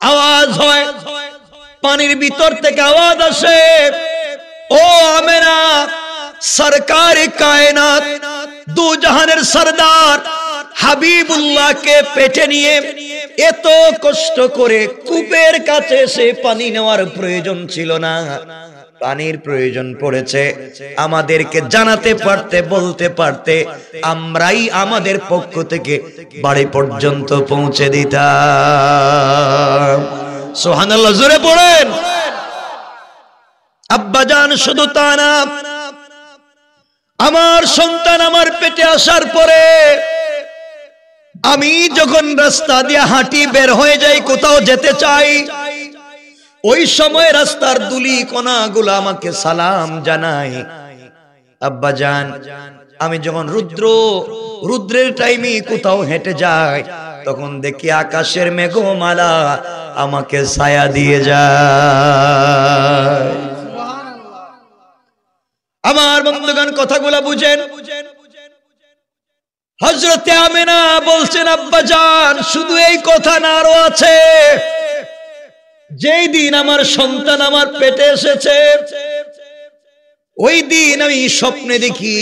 আওয়াজ হয়, পানির ভিতর থেকে আওয়াজ আসে, ও আমেনা, সরকারে কায়নাত, দু জাহানের সরদার হাবিবুল্লাহকে পেটে নিয়ে এত কষ্ট করে কূপের কাছে এসে পানি নেওয়ার প্রয়োজন ছিল না, পানির প্রয়োজন পড়েছে, আমাদেরকে জানাতে পারতে, বলতে পারতে, আমরাই আমাদের পক্ষ থেকে বাড়ি পর্যন্ত পৌঁছে দিতাম। সুবহানাল্লাহ, জোরে পড়েন। আব্বাজান শুধু তা না, আমার সন্তান আমার পেটে আসার পরে আমি যখন রাস্তা দিয়ে হাঁটি বের হয়ে যাই, কোথাও যেতে চাই, ওই সময় রাস্তার দুলি কোনাগুলো আমাকে সালাম জানায়। আব্বাজান, আমি যখন রুদ্রের টাইমে কোথাও হেঁটে যাই, তখন দেখি আকাশের মেঘমালা আমাকে ছায়া দিয়ে যায়। আমার বন্ধুগণ, কথাগুলো বুঝেন। হযরতে আমেনা বলছেন, আব্বাজান, শুধু এই কথা না, আরো আছে। যেই দিন আমার সন্তান আমার পেটে এসেছে, ওই দিন আমি স্বপ্নে দেখি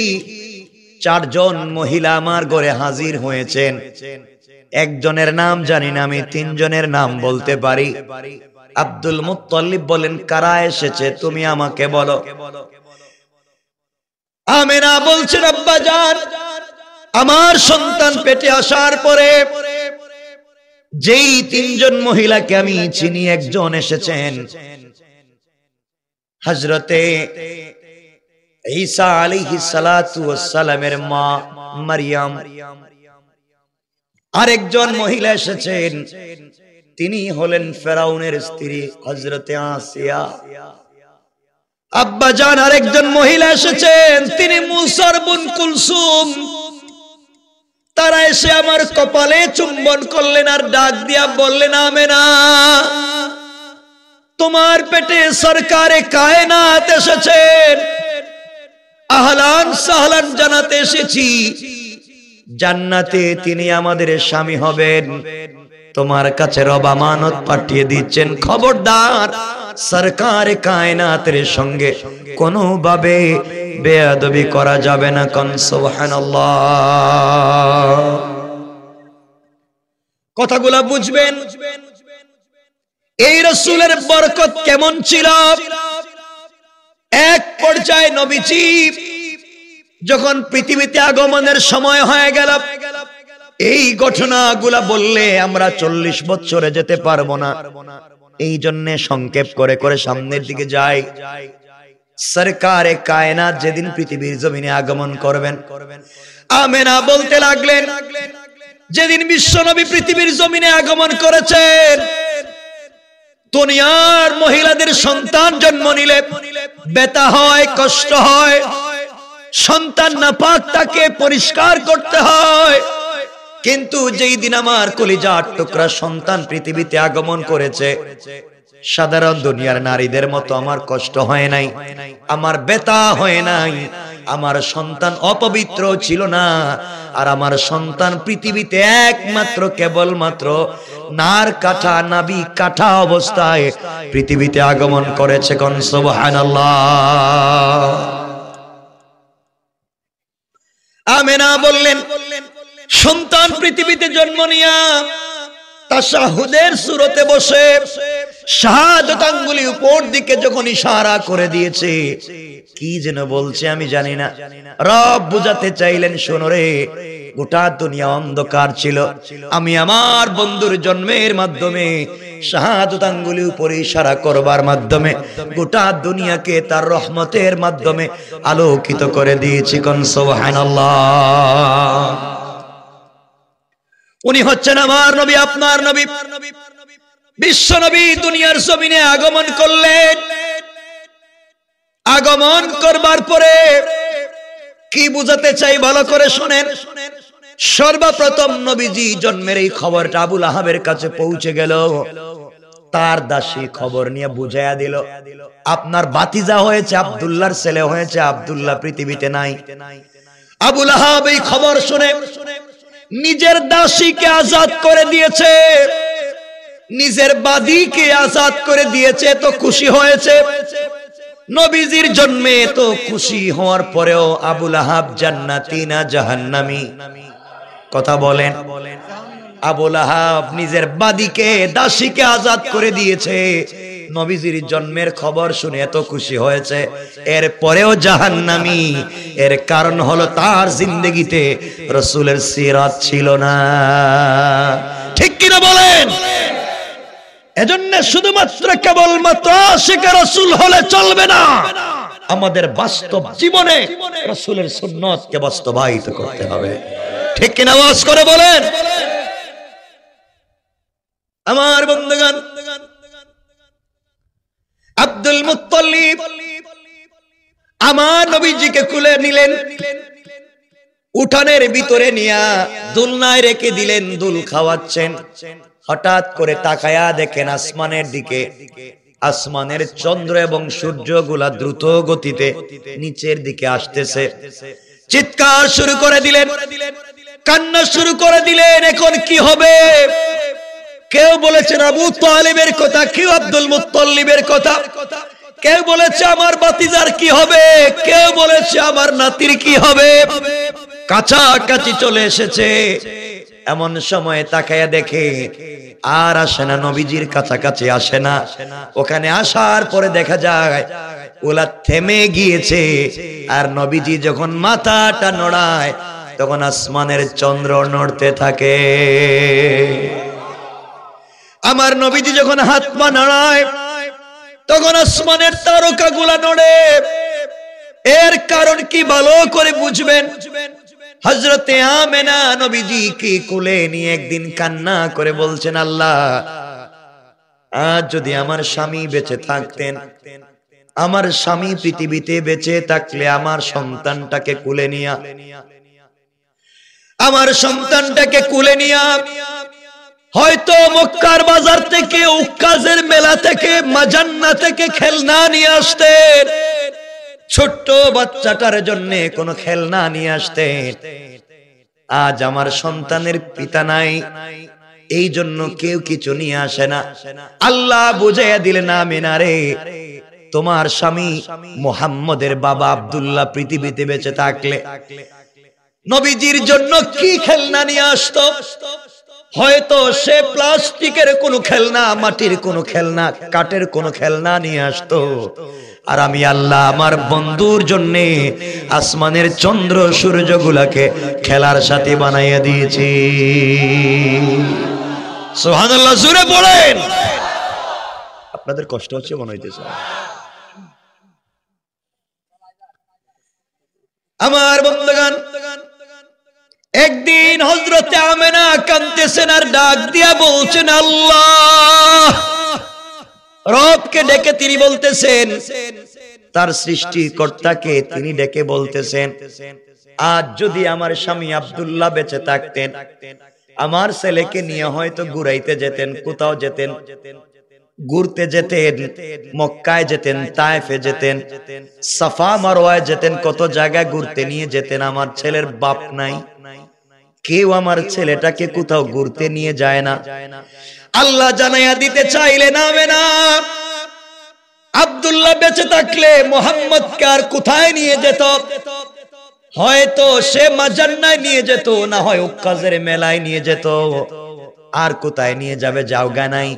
4 জন মহিলা আমার ঘরে হাজির হয়েছেন। একজনের নাম জানি না, আমি 3 জনের নাম বলতে পারি। আব্দুল মুত্তালিব বলেন, কারা এসেছে তুমি আমাকে বলো। আমেনা বলছেন, আব্বাজান, আমার সন্তান পেটে আসার পরে যেই 3 জন মহিলাকে আমি চিনি, একজন এসেছেন হযরতে ঈসা আলাইহিস সালাতু ওয়াস সালামের মা মারইয়াম। আরেকজন মহিলা এসেছেন, তিনি হলেন ফেরাউনের স্ত্রী হযরতে আসিয়া। আব্বাজান, আরেকজন মহিলা এসেছেন, তিনি মুসার বোন কুলসুম। তারা এসে আমার কপালে চুম্বন করলেন আর ডাক দিয়া বললেন, আমেনা, তোমার পেটে সরকারে কায়নাত এসেছেন, আহলান সাহলান জানাতে এসেছি, জান্নাতে তিনি আমাদের স্বামী হবেন। তোমার কাছে রব আমানত পাঠিয়ে দিচ্ছেন, খবরদার সরকারে কায়নাতের সঙ্গে কোনোভাবে বেয়াদবি করা যাবে না। কোন সুবহানাল্লাহ। কথাগুলা বুঝবেন। এই রাসূলের বরকত কেমন ছিল। এক পর্যায়ে নবীজি যখন পৃথিবীতে আগমনের সময় হয়ে গেল, এই ঘটনাগুলা বললে আমরা 40 বছরে যেতে পারবো না, এই জন্য সংক্ষেপ করে করে সামনের দিকে যাই। সরকারে কায়নাত যেদিন পৃথিবীর জমিনে আগমন করবেন, আমেনা বলতে লাগলেন, যেদিন বিশ্বনবী পৃথিবীর জমিনে আগমন করেছেন, দুনিয়ার মহিলাদের সন্তান জন্ম নিলে ব্যথা হয়, কষ্ট হয়, সন্তান নাপাক তাকে পরিষ্কার করতে হয়। কিন্তু যেই দিন আমার কলিজার টুকরা সন্তান পৃথিবীতে আগমন করেছে, সাধারণ দুনিয়ার নারীদের মতো আমার কষ্ট হয় নাই, আমার ব্যথা হয় নাই, আমার সন্তান অপবিত্র ছিল না। আর আমার সন্তান পৃথিবীতে একমাত্র কেবলমাত্র নার কাটা, নাবি কাটা অবস্থায় পৃথিবীতে আগমন করেছে। কোন সুবহানাল্লাহ। আমেনা বললেন, সন্তান পৃথিবীতে জন্ম নিয়া তাশাহুদের সূরতে বসে শাহাদাত আঙ্গুলি উপর দিকে যখন ইশারা করে দিয়েছে, কি যেন বলছে আমি জানি না, রব বুঝাতে চাইলেন, শোনো রে, গোটা দুনিয়া অন্ধকার ছিল, আমি আমার বন্ধুর জন্মের মাধ্যমে শাহাদাত আঙ্গুলি উপরে ইশারা করবার মাধ্যমে গোটা দুনিয়াকে তার রহমতের মাধ্যমে আলোকিত করে দিয়েছি। কোন সুবহানাল্লাহ। উনি হচ্ছেন আমার নবী, আপনার নবী, বিশ্ব নবী। দুনিয়ার জমিনে আগমন করলেন। আগমন করবার পরে কি বুঝাতে চাই ভালো করে শুনেন। সর্বপ্রথম নবীজি জন্মের এই খবরটা আবু লাহাবের কাছে পৌঁছে গেল। তার দাসী খবর নিয়ে বুঝাইয়া দিল, আপনার ভাতিজা হয়েছে, আব্দুল্লাহর ছেলে হয়েছে, আব্দুল্লাহ পৃথিবীতে নাই। আবু লাহাব এই খবর শুনে নিজের দাসীকে আজাদ করে দিয়েছে, নিজের বাদীকে আজাদ করে দিয়েছে, তো খুশি হয়েছে। নবীজির জন্মে তো খুশি হওয়ার পরেও আবুল আহাব জান্নাতি না জাহান্নামী? কথা বলেন। আবুল আহাব নিজের বাদীকে, দাসীকে আজাদ করে দিয়েছে, নবীজির জন্মের খবর শুনে এত খুশি হয়েছে, এর পরেও জাহান্নামী। এর কারণ হলো তার জিন্দেগিতে রাসূলের সিরাত ছিল না। ঠিক কিনা বলেন? এজন্য শুধুমাত্র কেবলমাত্র আশিক রাসূল হলে চলবে না, আমাদের বাস্তব জীবনে রাসূলের সুন্নতকে বাস্তবায়িত করতে হবে। ঠিক কিনা আওয়াজ করে বলেন। আমার বন্ধুগণ, আব্দুল মুত্তালিব আমার নবীজিকে কুলে নিলেন, উঠানের ভিতরে নিয়া দুলনায় রেখে দিলেন, দুল খাওয়াচ্ছেন। হঠাৎ করে তাকায়া দেখেন আসমানের দিকে, আসমানের চন্দ্র এবং সূর্যগুলা দ্রুত গতিতে নিচের দিকে আসতেছে। চিৎকার শুরু করে দিলেন, কান্না শুরু করে দিলেন। এখন কি হবে? কেউ বলেছেন আবু তালিবের কথা, কেউ আব্দুল মুত্তালিবের কথা, কেউ বলেছে আমার ভাতিজার কি হবে, কেউ বলেছে আমার নাতির কি হবে। কাছাকাছি চলে এসেছে। এমন সময় তাকায়া দেখে আর আসে না, নবীজির কাছাকাছি আসে না। ওখানে আসার পরে দেখা যায় ওলা থেমে গিয়েছে। আর নবীজি যখন মাথাটা নড়ায় তখন আসমানের চন্দ্র নড়তে থাকে। আমার নবীজি যখন হাত পা নাড়ায় তখন আসমানের তারকাগুলা নড়ে। এর কারণ কি ভালো করে বুঝবেন। হযরতে আমেনা নবীজিকে কোলে নিয়ে একদিন কান্না করে বলছেন, আল্লাহ, আজ যদি আমার স্বামী বেঁচে থাকতেন, আমার স্বামী পৃথিবীতে বেঁচে থাকলে আমার সন্তানটাকে কোলে নিয়া, আমার সন্তানটাকে কোলে নিয়া হয়তো মক্কার বাজার থেকে, উক্কাজের মেলা থেকে, মাজান্না থেকে খেলনা নিয়ে আসতেন, ছোট্ট বাচ্চাটার জন্য কোনো খেলনা নিয়ে আসতেন। আজ আমার সন্তানের পিতা নাই, এই জন্য কেউ কিছু নিয়ে আসে না। আল্লাহ বুঝাইয়া দিলেন, আমিনা রে, তোমার স্বামী মুহাম্মদের বাবা আব্দুল্লাহ পৃথিবীতে বেঁচে থাকলে নবীজির জন্য কি খেলনা নিয়ে আসতো। হয়তো সে প্লাস্টিকের কোনো খেলনা, মাটির কোনো খেলনা, কাঠের কোনো খেলনা নিয়ে আসতো। আর আমি আল্লাহ আমার বন্ধুর জন্য আসমানের চন্দ্র সূর্যগুলাকে খেলার সাথী বানাইয়া দিয়েছি। সুবহানাল্লাহ, জোরে পড়েন। আপনাদের কষ্ট হচ্ছে মনে হইতেছে। আমার বন্ধুগণ, একদিন হযরতে আমেনা কাঁদতেছেন আর ডাক দিয়া বলছেন আল্লাহ। রবকে ডেকে তিনি বলতেছেন, তার সৃষ্টিকর্তাকে তিনি ডেকে বলতেছেন, আজ যদি আমার স্বামী আব্দুল্লাহ বেঁচে থাকতেন, আমার ছেলেকে নিয়ে হয়তো ঘুরাইতে যেতেন, কোথাও যেতেন, ঘুরতে যেতেন, মক্কায় যেতেন, তায়েফে যেতেন, সাফা মারওয়ায় যেতেন, কত জায়গায় ঘুরতে নিয়ে যেতেন। আমার ছেলের বাপ নাই, কেউ আমার ছেলেটাকে কোথাও ঘুরতে নিয়ে যায় না। আল্লাহ জানাইয়া দিতে চাইলেন, আমেনা, আব্দুল্লাহ বেঁচে থাকলে মুহাম্মদকে আর কোথায় নিয়ে যেত? হয়তো সে মাজান্নায় নিয়ে যেত, না হয় উক্কাজের মেলায় নিয়ে যেত। আর কোথায় নিয়ে যাবে? জায়গা নাই।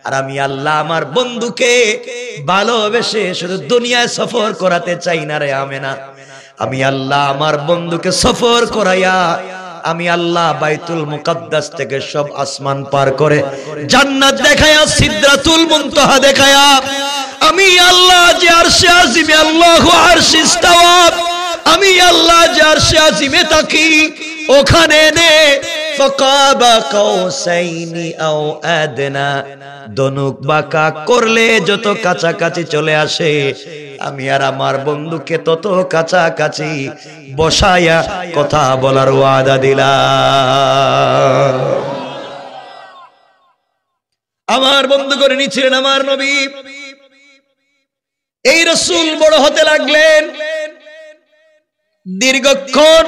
আর আমি আল্লাহ আমার বন্ধুকে ভালোবেসে শুধু দুনিয়ায় সফর করাতে চাই না রে আমেনা। আমি আল্লাহ আমার বন্ধুকে সফর করাইয়া, আমি আল্লাহ বাইতুল মুকাদ্দাস থেকে সব আসমান পার করে জান্নাত দেখায়া, সিদরাতুল মুনতাহা দেখায়া, আমি আল্লাহ যে আরশে আজিমে, আল্লাহু আরশে ইস্তাওয়া, আমি আল্লাহ যে আরশে আজিমে থাকি, ওখানে নে ফাকাবা কাউসাইনি আও আদনা, দনুক বাঁকা করলে যত কাছাকাছি চলে আসে, আমি আর আমার বন্ধুকে তত কাছাকাছি বসায়া কথা বলার ওয়াদা দিলাম। আমার বন্ধু করে নিছিলেন আমার নবী। এই রাসূল বড় হতে লাগলেন, দীর্ঘক্ষণ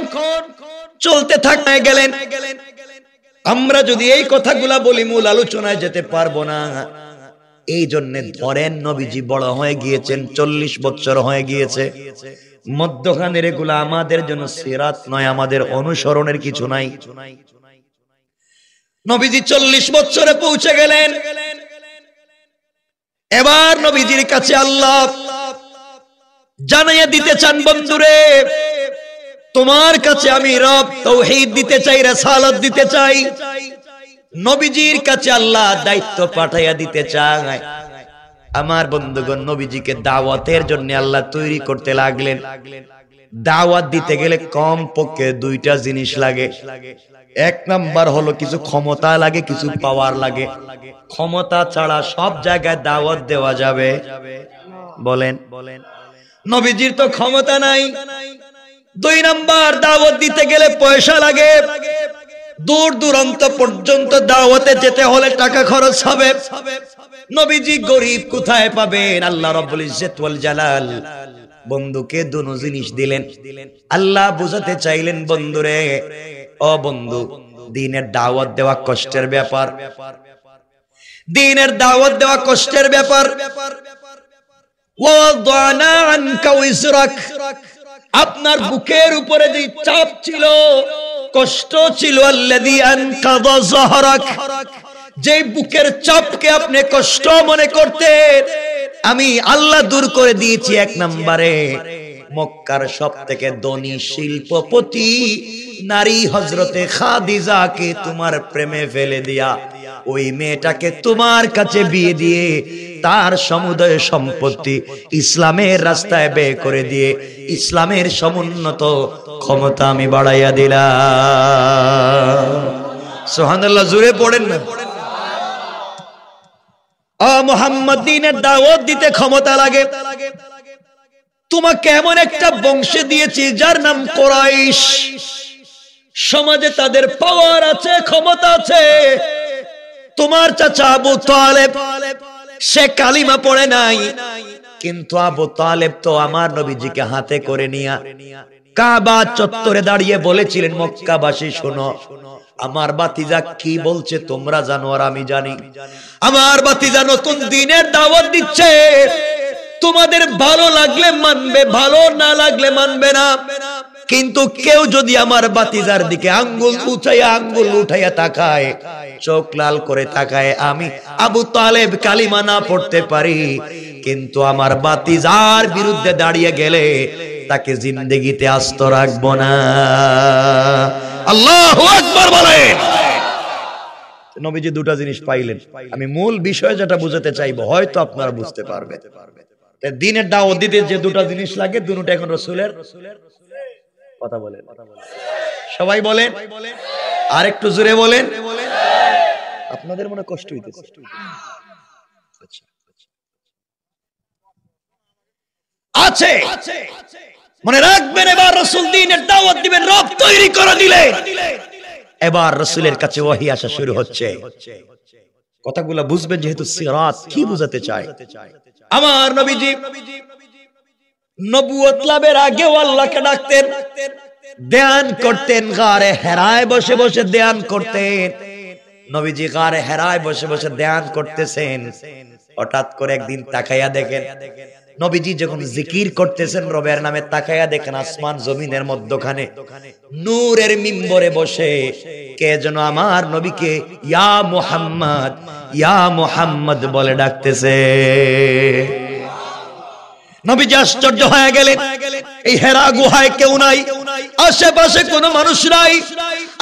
চলতে থাকতে গেলেন। আমরা যদি এই কথাগুলা বলি মূল আলোচনায় যেতে পারবো না। এই জন্য ধরেন নবীজি বড় হয়ে গিয়েছেন, 40 বছর হয়ে গিয়েছে, মধ্যখানের এগুলা আমাদের জন্য সিরাত নয়, আমাদের অনুসরণের কিছু নাই। নবীজি 40 বছরে পৌঁছে গেলেন। এবার নবীজির কাছে আল্লাহ জানাইয়া দিতে চান, বন্ধুরে তোমার কাছে আমি রব তাওহীদ দিতে চাই, রিসালাত দিতে চাই। নবীজির কাছে আল্লাহ দায়িত্ব পাঠাইয়া দিতে চায়। আমার বন্ধুগণ, নবীজিকে দাওয়াতের জন্য আল্লাহ তৈরি করতে লাগলেন। দাওয়াত দিতে গেলে কম পক্ষে 2টা জিনিস লাগে। এক নাম্বার হলো কিছু ক্ষমতা লাগে, কিছু পাওয়ার লাগে। ক্ষমতা ছাড়া সব জায়গায় দাওয়াত দেওয়া যাবে? বলেন। নবীজির তো ক্ষমতা নাই। 2 নাম্বার, দাওয়াত দিতে গেলে পয়সা লাগে। দূর দূরান্ত পর্যন্ত দাওয়াতে যেতে হলে টাকা খরচ হবে। নবীজি গরিব, কোথায় পাবেন? আল্লাহ রাব্বুল ইজ্জত ওয়াল জালাল বন্ধুকে দুটো জিনিস দিলেন। আল্লাহ বুঝাতে চাইলেন, বন্ধুরে ও বন্ধু, দ্বীনের দাওয়াত দেওয়া কষ্টের ব্যাপার, দ্বীনের দাওয়াত দেওয়া কষ্টের ব্যাপার। ওয়াদানা আনকা উযরাক, আপনার বুকের উপরে যে চাপ ছিল, কষ্ট ছিল, আল্লাযী আনকাযা যাহরাক, যে বুকের চাপকে আপনি কষ্ট মনে করতেন, আমি আল্লাহ দূর করে দিয়েছি। 1 নম্বরে মক্কার সবথেকে ধনী শিল্পপতি নারী হযরতে খাদিজাকে তোমার প্রেমে ফেলে দিয়া ওই মেয়েটাকে তোমার কাছে বিয়ে দিয়ে তার সমুদয় সম্পত্তি ইসলামের রাস্তায় ব্যয় করে দিয়ে ইসলামের সমুন্নত ক্ষমতা আমি বাড়াইয়া দিলাম। সুবহানাল্লাহ, জোরে পড়েন না। মুহাম্মদ দ্বীনের দাওয়াত দিতে ক্ষমতা লাগে। তোমাকে এমন একটা বংশে দিয়েছি যার নাম কুরাইশ। সমাজে তাদের পাওয়ার আছে, ক্ষমতা আছে। তোমার চাচা আবু তালেব, সে কালিমা পড়ে নাই, কিন্তু আবু তালেব তো আমার নবীজিকে হাতে করে নিয়া কাবা চত্বরে দাঁড়িয়ে বলেছিলেন, মক্কাবাসী শোনো, আমার বাতিজা কি বলছে তোমরা জানো আর আমি জানি। আমার বাতিজা নতুন দ্বীনের দাওয়াত দিচ্ছে, তোমাদের ভালো লাগলে মানবে, ভালো না লাগলে মানবে না। কিন্তু কেউ যদি আমার বাতিজার দিকে আঙ্গুল উঠাইয়া তাকায়, চোখ লাল করে তাকায়, আমি আবু তালেব কালিমা না পড়তে পারি, কিন্তু আমার বাতিজার বিরুদ্ধে দাঁড়িয়ে গেলে তাকে জিন্দেগিতে আস্ত রাখবো না। আল্লাহু আকবার বলেন। নবীজি 2টা জিনিস পাইলেন। আমি মূল বিষয় যেটা বুঝাতে চাইবো, হয়তো আপনারা বুঝতে পারবেন। দ্বীনের দাওয়াত দিতে যে 2টা জিনিস লাগে, দুটোটা এখন রাসূলের কথা বলেন, সবাই বলেন, আর একটু জোরে বলেন। আপনাদের মনে কষ্ট হইতেছে? আছে, মনে রাখবেন। এবার রাসূল দ্বীনের দাওয়াত দিবেন, রব তৈরি করে দিলেন। এবার রাসূলের কাছে ওহী আসা শুরু হচ্ছে। কথাগুলো বুঝবেন, যেহেতু সিরাত কি বুঝাতে চায়। আমার নবীজি নবুয়ত লাভের আগেও আল্লাহকে ডাকতেন, ধ্যান করতেন, গারে হেরায় বসে বসে ধ্যান করতেন। নবীজি গারে হেরায় বসে বসে ধ্যান করতেছেন। হঠাৎ করে একদিন তাকাইয়া দেখেন, নবীজি যখন জিকির করতেছেন রবের নামে, তাকাইয়া দেখেন আসমান জমিনের মধ্যখানে নূরের মিম্বরে বসে কে যেন আমার নবীকে ইয়া মুহাম্মদ, ইয়া মুহাম্মদ বলে ডাকতেছে। নবীজি আশ্চর্য হয়ে গেলেন। এই হেরা গুহায় কেউ নাই, আশেপাশে কোনো মানুষ নাই,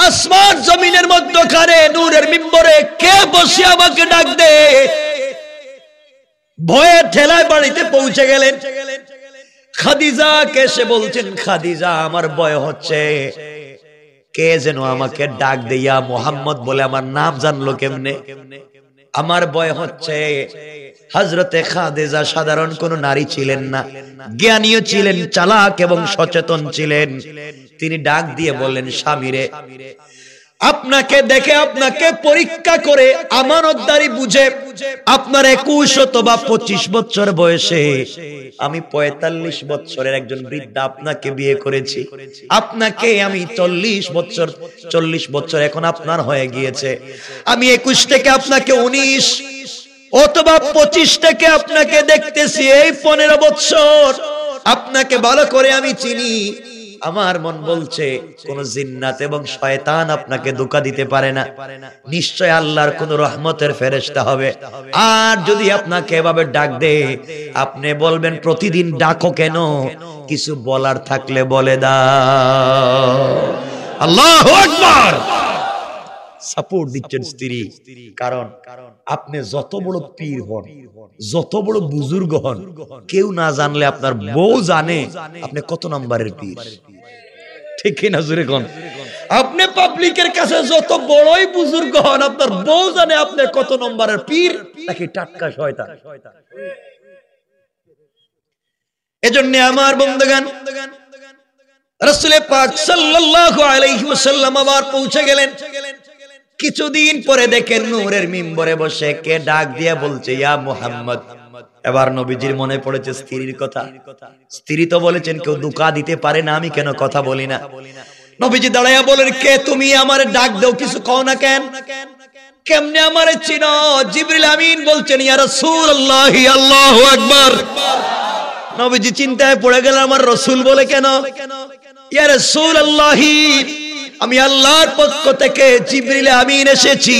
আসমান জমিনের মধ্যখানে নূরের মিম্বরে কে বসে আমাকে ডাক দে। ভয়ে ঠেলায় বাড়িতে পৌঁছে গেলেন। খাদিজাকে এসে বলছেন, খাদিজা আমার ভয় হচ্ছে, কে যেন আমাকে ডাক দিয়া মুহাম্মদ বলে আমার নাম জানলো কেমনে, আমার ভয় হচ্ছে। হযরতে খাদিজা সাধারণ কোন নারী ছিলেন না, জ্ঞানীও ছিলেন, চালাক এবং সচেতন ছিলেন। তিনি ডাক দিয়ে বললেন, স্বামীরে আপনাকে দেখে, আপনাকে পরীক্ষা করে আমানতদারি বুঝে আপনার 21 অথবা 25 বছর বয়সে আমি 45 বছরের একজন বৃদ্ধা আপনাকে বিয়ে করেছি। আপনাকে আমি 40 বছর এখন আপনার হয়ে গিয়েছে। আমি 21 থেকে আপনাকে 19 অথবা 25 থেকে আপনাকে দেখতেছি এই 15 বছর। আপনাকে ভালো করে আমি চিনি। আমার মন বলছে কোন জিন্নাত এবং শয়তান আপনাকে ধোঁকা দিতে পারে না, নিশ্চয় আল্লাহর কোন রহমতের ফেরেশতা হবে। আর যদি আপনাকে এভাবে ডাক দে, আপনি বলবেন প্রতিদিন ডাকো কেন, কিছু বলার থাকলে বলে দাও। আল্লাহু আকবার। সাপোর্ট দিচ্ছেন স্ত্রী, কারণ আপনি যত বড় পীর হন, যত বড় বুজুর্গ হন, কেউ না জানলে আপনার বউ জানে আপনি কত নম্বরের পীর। ঠিক না জোরে কোন? আপনি পাবলিকের কাছে যত বড়ই বুজুর্গ হন, আপনার বউ জানে আপনি কত নম্বরের পীর নাকি টাটকা শয়তান। এজন্য আমার বন্ধুগণ, রাসূল পাক সাল্লাল্লাহু আলাইহি ওয়াসাল্লাম আবার পৌঁছে গেলেন। কিছুদিন পরে দেখেন নূরের মিম্বরে বসে কে ডাক দিয়ে বলছে, ইয়া মুহাম্মদ। এবার নবীজির মনে পড়েছে স্ত্রীর কথা। স্ত্রী তো বলেছেন কেউ ধোঁকা দিতে পারে না, আমি কেন কথা বলি না। নবীজি দাঁড়াইয়া বলেন, কে তুমি? আমারে ডাক দাও, কিছু কও না কেন? কেমনে আমারে চিনো? জিবরিল আমিন বলছেন, ইয়া রাসূলুল্লাহ। আল্লাহু আকবার। নবীজি চিন্তায় পড়ে গেল, আমার রাসূল বলে কেন? ইয়া রাসূলুল্লাহ, আমি আল্লাহর পক্ষ থেকে জিবরিল আমিন এসেছি।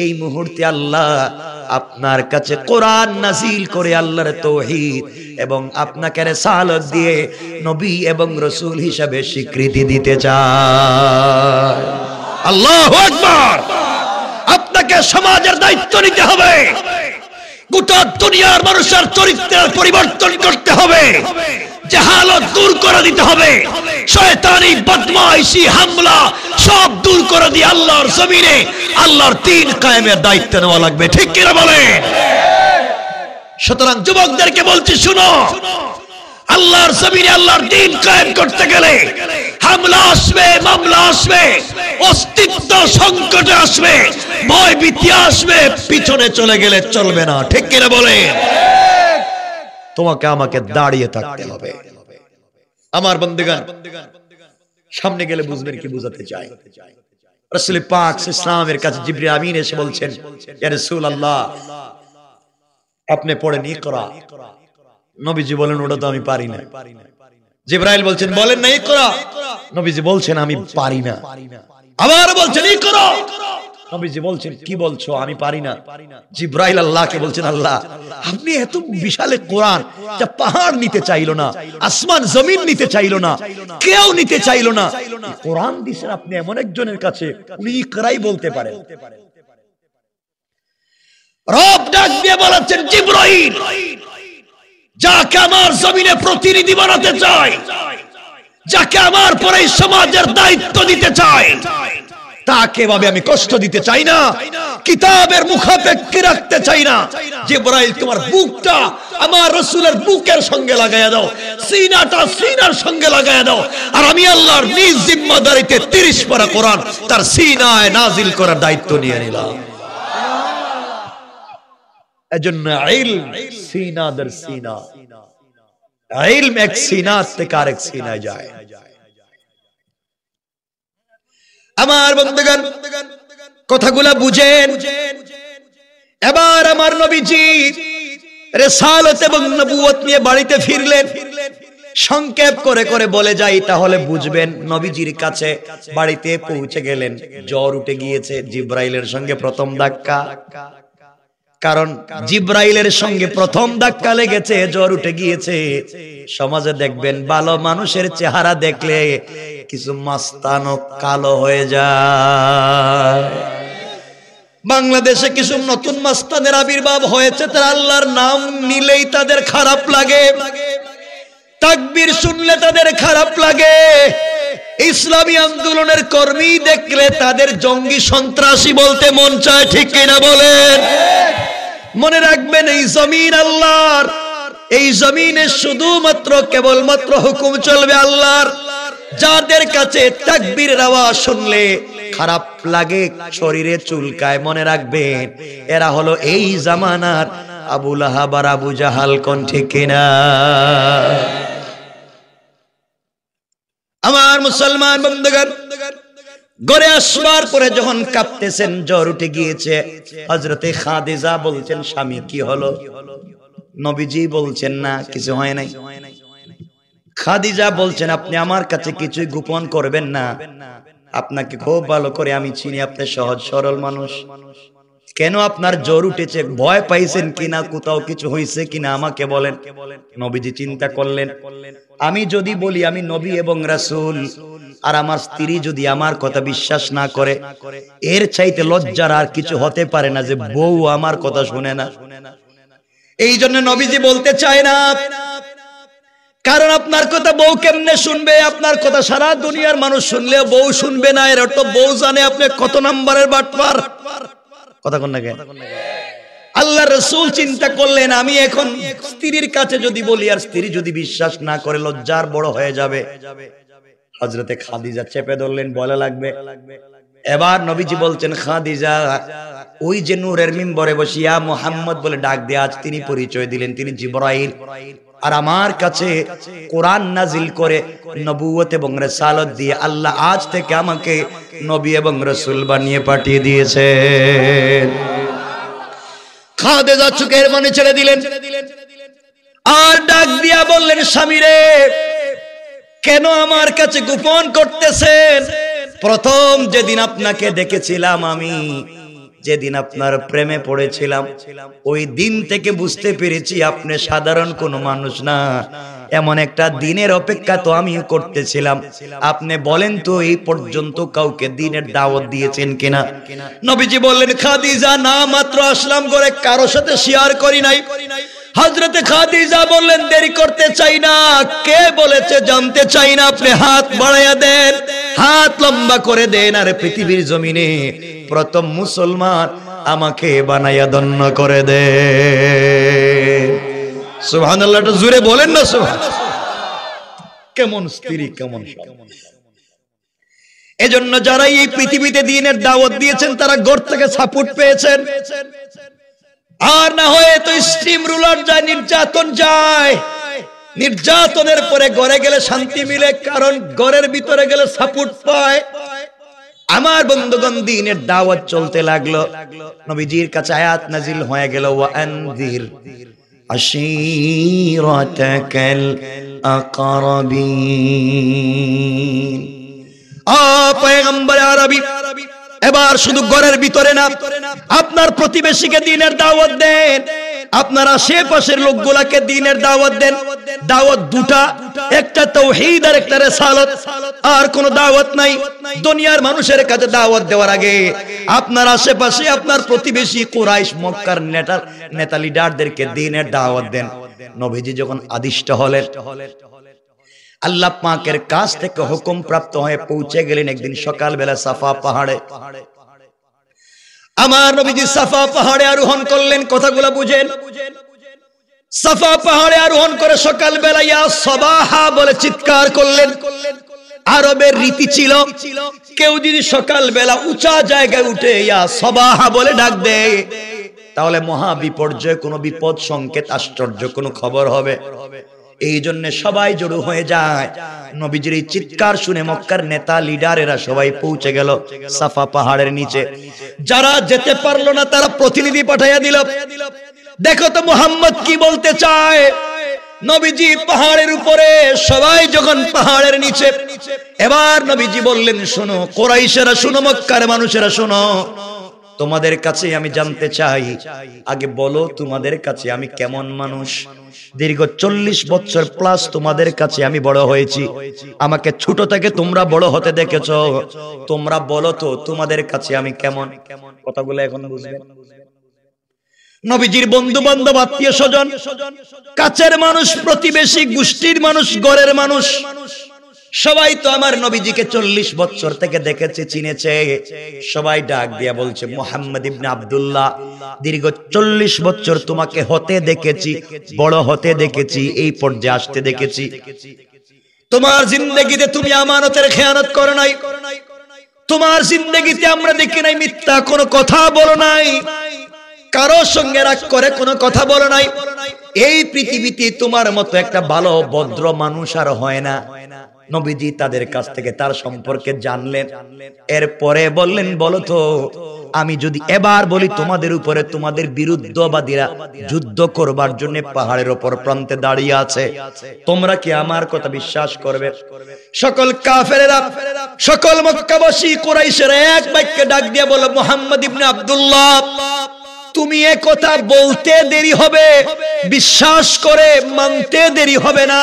এই মুহূর্তে আল্লাহ আপনার কাছে কোরআন নাযিল করে আল্লাহর তাওহীদ এবং আপনাকে রিসালাত দিয়ে নবী এবং রাসূল হিসেবে স্বীকৃতি দিতে চায়। আল্লাহু আকবার। আপনাকে সমাজের দায়িত্ব নিতে হবে, গোটা দুনিয়ার মানুষের চরিত্রের পরিবর্তন করতে হবে, জাহালত দূর করে দিতে হবে, শয়তানি বদমাইশি হামলা সব দূর করে দিয়ে আল্লাহর জমিনে আল্লাহর দ্বীন কায়েমের দায়িত্ব নেওয়া লাগবে। ঠিক কি না বলেন? সুতরাং যুবকদেরকে বলছি, শুনো, আল্লাহর জমিনে আল্লাহর দ্বীন কায়েম করতে গেলে হামলা আসবে, মামলা আসবে, অস্তিত্ব সংকটে আসবে, ভয় ভীতি আসবে, পিছনে চলে গেলে চলবে না। ঠিক কি না বলেন? তোমাকে আমাকে দাঁড়িয়ে থাকতে হবে। আমার বন্ধুগণ, সামনে গেলে বুঝবেন কি বুঝাতে চাই। রাসূল পাক ইসলামের কাছে জিবরিল আমিন এসে বলছেন, ইয়া রাসূলুল্লাহ, আপনি পড়েন ইকরা। নবীজি বলেন, ওটা তো আমি পারি না। জিবরাইল বলছেন, বলেন না ইকরা। নবীজি বলছেন, আমি পারি না। আবার বলছেন ইকরা। নবীজি বলছেন, কি বলছো? আমি পারি না। জিবরাইল আল্লাহকে বলছেন, আল্লাহ, আপনি এত বিশাল কোরআন, যা পাহাড় নিতে চাইলো না, আসমান জমিন নিতে চাইলো না, কেউ নিতে চাইলো না, কোরআন দিয়েছেন আপনি এমন একজনের কাছে, উনি ইকরাই বলতে পারেন। রব ডাক দিয়ে বলেছেন, জিবরাইল, যাকে আমার জমিনে প্রতিনিধি বানাতে চাই, যাকে আমার পরে সমাজের দায়িত্ব দিতে চাই, তাকে ভাবে আমি কষ্ট দিতে চাই না, কিতাবের মুখাপেক্ষী রাখতে চাই না। জিবরাইল, তোমার বুকটা আমার রাসূলের বুকের সঙ্গে লাগায়া দাও, সিনাটা সিনার সঙ্গে লাগায়া দাও, আর আমি আল্লাহর নিজ জিম্মাদারিতে 30 পারা কোরআন তার সিনায় নাজিল করার দায়িত্ব নিয়ে নিলাম। এজন্য ইলম সিনাদের সিনা, ইলম এক সিনা থেকে আরেক সিনায় যায়। আমার বন্ধুগণ, কথাগুলা বুঝেন। এবার আমার নবীজি রিসালাত এবং নবুয়ত নিয়ে বাড়িতে ফিরলেন। সংক্ষেপ করে করে বলে যাই, তাহলে বুঝবেন। নবীজির কাছে বাড়িতে পৌঁছে গেলেন, জ্বর উঠে গিয়েছে। জিবরাইলের সঙ্গে প্রথম ধাক্কা, কারণ জিবরাইলের সঙ্গে প্রথম ধাক্কা লেগেছে, জ্বর উঠে গিয়েছে। সমাজে দেখবেন ভালো মানুষের চেহারা দেখলে কিছু মাস্তানও কালো হয়ে যায়। বাংলাদেশে কিছু নতুন মাস্তানের আবির্ভাব হয়েছে, তারা আল্লাহর নাম নিলেই তাদের খারাপ লাগে, তাকবীর শুনলে তাদের খারাপ লাগে, ইসলামী আন্দোলনের কর্মী দেখলে তাদের জঙ্গি সন্ত্রাসী বলতে মন চায়। ঠিক কিনা বলেন? মনে রাখবেন, এই জমিন আল্লাহর, এই জমিনে শুধুমাত্র কেবলমাত্র হুকুম চলবে আল্লাহর। যাদের কাছে তাকবীরের আওয়াজ শুনলে খারাপ লাগে, শরীরে চুলকায়, মনে রাখবেন এরা হলো এই জামানার আবু লাহাব আর আবু জাহাল। কোন ঠিক কিনা? আমার মুসলমান বন্ধুগণ, ঘরে আসবার পরে যখন কাঁপতেছেন, জ্বর উঠে গিয়েছে, হযরতে খাদিজা বলছেন, স্বামী কি হলো? নবীজি বলছেন, না কিছু হয় নাই। খাদিজা বলছেন, আপনি আমার কাছে কিছুই গোপন করবেন না, আপনাকে খুব ভালো করে আমি চিনি, আপনি সহজ সরল মানুষ। কেন আপনার জ্বর উঠেছে? ভয় পাইছেন কিনা? কোথাও কিছু হয়েছে কিনা আমাকে বলেন। নবীজি চিন্তা করলেন, আমি যদি বলি আমি নবী এবং রাসূল, আর আমার স্ত্রী যদি আমার কথা বিশ্বাস না করে, এর চাইতে লজ্জার আর কিছু হতে পারে না যে বউ আমার কথা শুনে না। এই জন্য নবীজি বলতে চায় না, কারণ আপনার কথা বউ কেমনে শুনবে? আপনার কথা সারা দুনিয়ার মানুষ শুনলেও বউ শুনবে না। এর অর্থ বউ জানে আপনি কত নম্বরের বাটপার। কথা কোন নাকি? আল্লাহ রাসূল চিন্তা করলেন, আমি এখন স্ত্রীর কাছে যদি বলি আর স্ত্রী যদি বিশ্বাস না করে, লজ্জার বড় হয়ে যাবে। হযরতে খাদিজা চেপে ধরলেন, বলা লাগবে। এবার নবীজি বলছেন, খাদিজা, ওই যে নূরের মিম্বরে বসিয়া মুহাম্মদ বলে ডাক দিয়ে আজ তিনি পরিচয় দিলেন তিনি জিবরাইল, আর আমার কাছে কোরআন নাজিল করে নবুয়ত এবং রিসালাত দিয়ে আল্লাহ আজ থেকে আমাকে নবী এবং রাসূল বানিয়ে পাঠিয়ে দিয়েছেন। খাদিজা চোখের পানি ছেড়ে দিলেন আর ডাক দিয়া বললেন, স্বামী রে, কেন আমার কাছে গোপন করতেছেন? প্রথম যেদিন আপনাকে দেখেছিলাম আমি, যেদিন আপনার প্রেমে পড়েছিলাম, ওই দিন থেকে বুঝতে পেরেছি আপনি সাধারণ কোনো মানুষ না। এমন একটা দিনের অপেক্ষা তো আমিও করতেছিলাম। আপনি বলেন তো, এই পর্যন্ত কাউকে দিনের দাওয়াত দিয়েছেন কিনা? নবীজি বললেন, খাদিজা, না, মাত্র আসলাম করে, কারোর সাথে শেয়ার করি নাই। হযরতে খাদিজা বললেন, দেরি করতে চাই না, কে বলেছে জানতে চাই না, আপনি হাত বাড়াইয়া দেন, হাত লম্বা করে দেন, আর পৃথিবীর জমিনে প্রথম মুসলমান আমাকে বানাইয়া ধন্য করে দে। সুবহানাল্লাহ, একটু জোরে বলেন না সুবহানাল্লাহ। কেমন স্ত্রী, কেমন স্বামী। এজন্য যারা এই পৃথিবীতে দ্বীনের দাওয়াত দিয়েছেন তারা ঘর থেকে সাপোর্ট পেয়েছেন, আর না হয় তো স্টিম রুলার যায়, নির্যাতন যায়। নির্যাতনের পরে ঘরে গেলে শান্তি মিলে, কারণ ঘরের ভিতরে গেলে সাপোর্ট পায়। আমার বন্ধুগণ, দ্বীনের দাওয়াত চলতে লাগলো। নবীজির কাছে আয়াত নাজিল হয়ে গেল, ওয়া আনযির আশীরাতাকাল আকরাবিন। পয়গম্বর আরবি, এবার শুধু ঘরের ভিতরে না, আপনার প্রতিবেশীকে দ্বীনের দাওয়াত দেন, আপনার আশেপাশের লোকগুলাকে দ্বীনের দাওয়াত দেন। দাওয়াত দুটা, একটা তাওহীদ আর একটা রিসালাত, আর কোনো দাওয়াত নাই। দুনিয়ার মানুষের কাছে দাওয়াত দেওয়ার আগে আপনার আশেপাশে আপনার প্রতিবেশী কুরাইশ মক্কার নেতা লিডারদেরকে দ্বীনের দাওয়াত দেন। নবীজি যখন আদিষ্ট হলেন, আল্লাহ পাকের কাছ থেকে হুকুম প্রাপ্ত হয়ে পৌঁছে গেলেন একদিন সকালবেলা সাফা পাহাড়ে। আমার নবীজি সাফা পাহাড়ে আরোহণ করলেন। কথাগুলো বুঝেন। সাফা পাহাড়ে আরোহণ করে সকালবেলা ইয়া সাবাহা বলে চিৎকার করলেন। আরবের রীতি ছিল, কেউ যদি সকালবেলা উঁচা জায়গায় উঠে ইয়া সাবাহা বলে ডাক দেয়, তাহলে মহা বিপর্যয়, কোনো বিপদ সংকেত, আশ্চর্য কোনো খবর হবে। এই জন্য সবাই জড়ো হয়ে যায়। নবীজির এই চিৎকার শুনে মক্কার নেতা লিডারেরা সবাই পৌঁছে গেল সাফা পাহাড়ের নিচে। যারা যেতে পারলো না তারা প্রতিনিধি পাঠাইয়া দিল, দেখো তো মুহাম্মদ কি বলতে চায়। নবীজি পাহাড়ের উপরে, সবাই যখন পাহাড়ের নিচে, এবার নবীজি বললেন, শোনো কুরাইশেরা, শোনো মক্কার মানুষেরা, শোনো, তোমাদের কাছে আমি জানতে চাই, আগে বলো তোমাদের কাছে আমি কেমন মানুষ। দীর্ঘ 40 বছর প্লাস তোমাদের কাছে আমি বড় হয়েছি, আমাকে ছোট থেকে তোমরা বড় হতে দেখেছো, তোমরা বলো তো তোমাদের কাছে আমি কেমন। কথাগুলো এখন বুঝবেন। নবীজির বন্ধু বান্ধব, আত্মীয় স্বজন, কাছের মানুষ, প্রতিবেশী, গোষ্ঠীর মানুষ, ঘরের মানুষ, সবাই তো আমার নবীজিকে 40 বছর থেকে দেখেছে, চিনেছে। সবাই ডাক দিয়া বলছে, মুহাম্মদ ইবনে আব্দুল্লাহ, দীর্ঘ 40 বছর তোমাকে হতে দেখেছি, বড় হতে দেখেছি, এই পর্যায়ে আসতে দেখেছি। তোমার জিন্দেগিতে তুমি আমানতের খেয়ানত করো নাই, তোমার জিন্দেগিতে আমরা দেখি নাই মিথ্যা কোনো কথা বলো নাই, কারো সঙ্গে রাগ করে কোনো কথা বলো নাই। এই পৃথিবীতে তোমার মতো একটা ভালো ভদ্র মানুষ আর হয় না। নবীজি তাদের কাছ থেকে তার সম্পর্কে জানলেন, এরপরে বললেন, বলো তো আমি যদি এবার বলি তোমাদের উপরে তোমাদের বিরুদ্ধবাদীরা যুদ্ধ করবার জন্য পাহাড়ের ওপর প্রান্তে দাঁড়িয়ে আছে, তোমরা কি আমার কথা বিশ্বাস করবে? সকল কাফেরেরা, সকল মক্কাবাসী কুরাইশেরা এক বাক্যে ডাক দিয়ে বলে, মুহাম্মদ ইবনে আব্দুল্লাহ, তুমি এ কথা বলতে দেরি হবে, বিশ্বাস করে মানতে দেরি হবে না,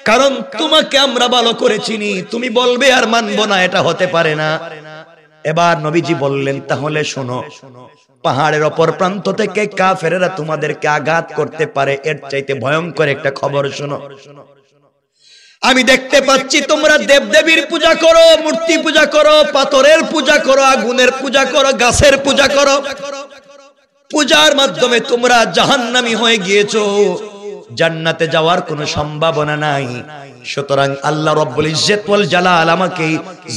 কারণ তোমাকে আমরা ভালো করে চিনি। তুমি বলবে আর মানবো না, এটা হতে পারে না। এবার নবীজি বললেন, তাহলে শোনো, পাহাড়ের অপর প্রান্ত থেকে কাফেরেরা তোমাদেরকে আঘাত করতে পারে, এর চাইতে ভয়ঙ্কর একটা খবর শোনো। আমি দেখতে পাচ্ছি তোমরা দেবদেবীর পূজা করো, মূর্তি পূজা করো, পাথরের পূজা করো, আগুনের পূজা করো, গাছের পূজা করো। পূজার মাধ্যমে তোমরা জাহান্নামী হয়ে গিয়েছো, জান্নাতে যাওয়ার কোনো সম্ভাবনা নাই। সুতরাং আল্লাহ রাব্বুল ইজ্জত ওয়াল জালাল আমাকে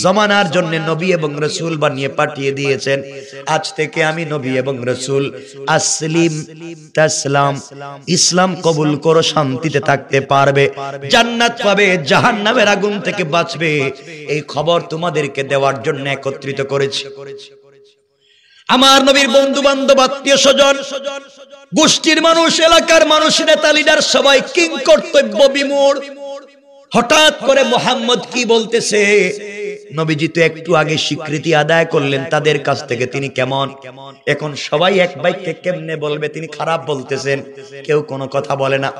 জামানার জন্য নবী এবং রাসূল বানিয়ে পাঠিয়ে দিয়েছেন। আজ থেকে আমি নবী এবং রাসূল, আসলিম তাসলাম, ইসলাম কবুল করো, শান্তিতে থাকতে পারবে, জান্নাত পাবে, জাহান্নামের আগুন থেকে বাঁচবে। এই খবর তোমাদেরকে দেওয়ার জন্য একত্রিত করেছি। আমার নবীর বন্ধু বান্ধব, আত্মীয় স্বজন, গোষ্ঠীর মানুষ, এলাকার মানুষ, নেতা লিডার সবাই কিং কর্তব্য বিমূঢ়। হঠাৎ করে মুহাম্মদ কি বলতেছে? নবীজি তো একটু আগে স্বীকৃতি আদায় করলেন তাদের কাছ থেকে তিনি কেমন, এখন সবাই এক বাক্যে কেমনে বলবে তিনি খারাপ বলতেছেন? কেউ কোনো কথা বলে না,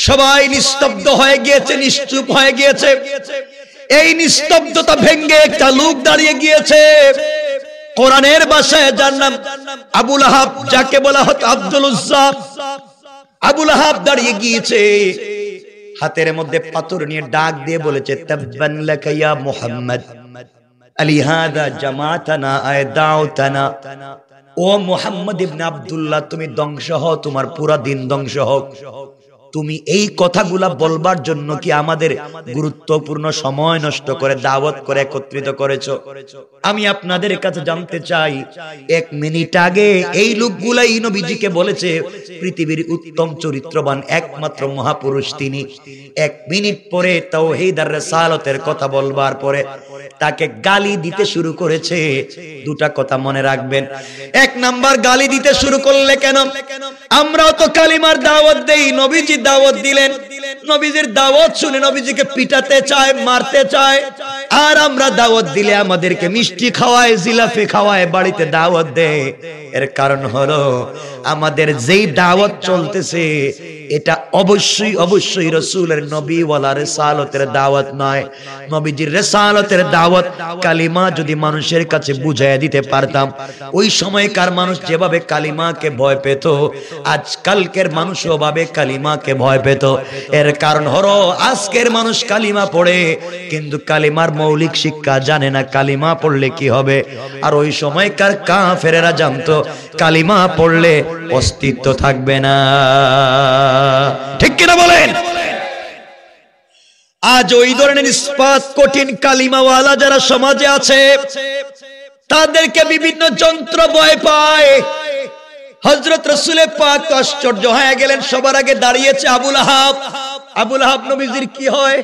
সবাই নিস্তব্ধ হয়ে গিয়েছে, নিশ্চুপ হয়ে গিয়েছে। এই নিস্তব্ধতা ভেঙে একটা লোক দাঁড়িয়ে গিয়েছে, কোরআনের ভাষায় যার নাম আবু লাহাব, যাকে বলা হতো আব্দুল উজ্জা। আবু লাহাব দাঁড়িয়ে গিয়েছে, হাতের মধ্যে পাথর নিয়ে ডাক দিয়ে বলেছে, তাব্বান লাকা ইয়া মুহাম্মদ আলিহাদা জামাতানা আয়দাউতানা। ও মুহাম্মদ ইবনে আব্দুল্লাহ, তুমি ধ্বংস হও, তোমার পুরা দিন ধ্বংস হোক। তুমি এই কথাগুলা বলবার জন্য কি আমাদের গুরুত্বপূর্ণ সময় নষ্ট করে দাওয়াত করে একত্রিত করেছো? আমি আপনাদের কাছে জানতে চাই, 1 মিনিট আগে এই লোকগুলাই নবীজিকে বলেছে পৃথিবীর উত্তম চরিত্রবান একমাত্র মহাপুরুষ তিনি। 1 মিনিট পরে তাওহীদ আর রিসালাতের কথা বলবার পরে তাকে গালি দিতে শুরু করেছে। দুটা কথা মনে রাখবেন। 1 নাম্বার, গালি দিতে শুরু করলে কেন? আমরাও তো কালিমার দাওয়াত দেই, নবীজি দাওয়াত দিলেন, নবীজির দাওয়াত শুনে নবীজিকে পিটাতে চায়, মারতে চায়। আর আমরা দাওয়াত দিলে আমাদেরকে মিষ্টি খাওয়ায়, জিলাপি খাওয়ায়, বাড়িতে দাওয়াত দেয়। এর কারণ হলো আমাদের যেই দাওয়াত চলতেছে এটা অবশ্যই অবশ্যই রাসূলের নবী ওয়ালা রিসালাতের দাওয়াত নয়। নবীজির রিসালাতের দাওয়াত কালিমা যদি মানুষের কাছে বুঝাইয়া দিতে পারতাম, ওই সময়কার মানুষ যেভাবে কালিমাকে ভয় পেত, আজকালকের মানুষও ভাবে কালিমাকে ভয় পেত। এর কারণ হলো আজকের মানুষ কালিমা পড়ে কিন্তু কালিমার মৌলিক শিক্ষা জানে না, কালিমা পড়লে কি হবে। আর ওই সময়কার কাফেরেরা জানতো কালিমা পড়লে অস্তিত্ব থাকবে না। ঠিক কিনা বলেন? আজ ওই ধরনের ইস্পাত কঠিন কালিমাওয়ালা যারা সমাজে আছে তাদেরকে বিভিন্ন যন্ত্র ভয় পায়। হযরত রাসূল পাক আশ্চর্য হয়ে গেলেন, সবার আগে দাঁড়িয়েছে আবু লাহাব। আবু লাহাব নবীজির কি হয়?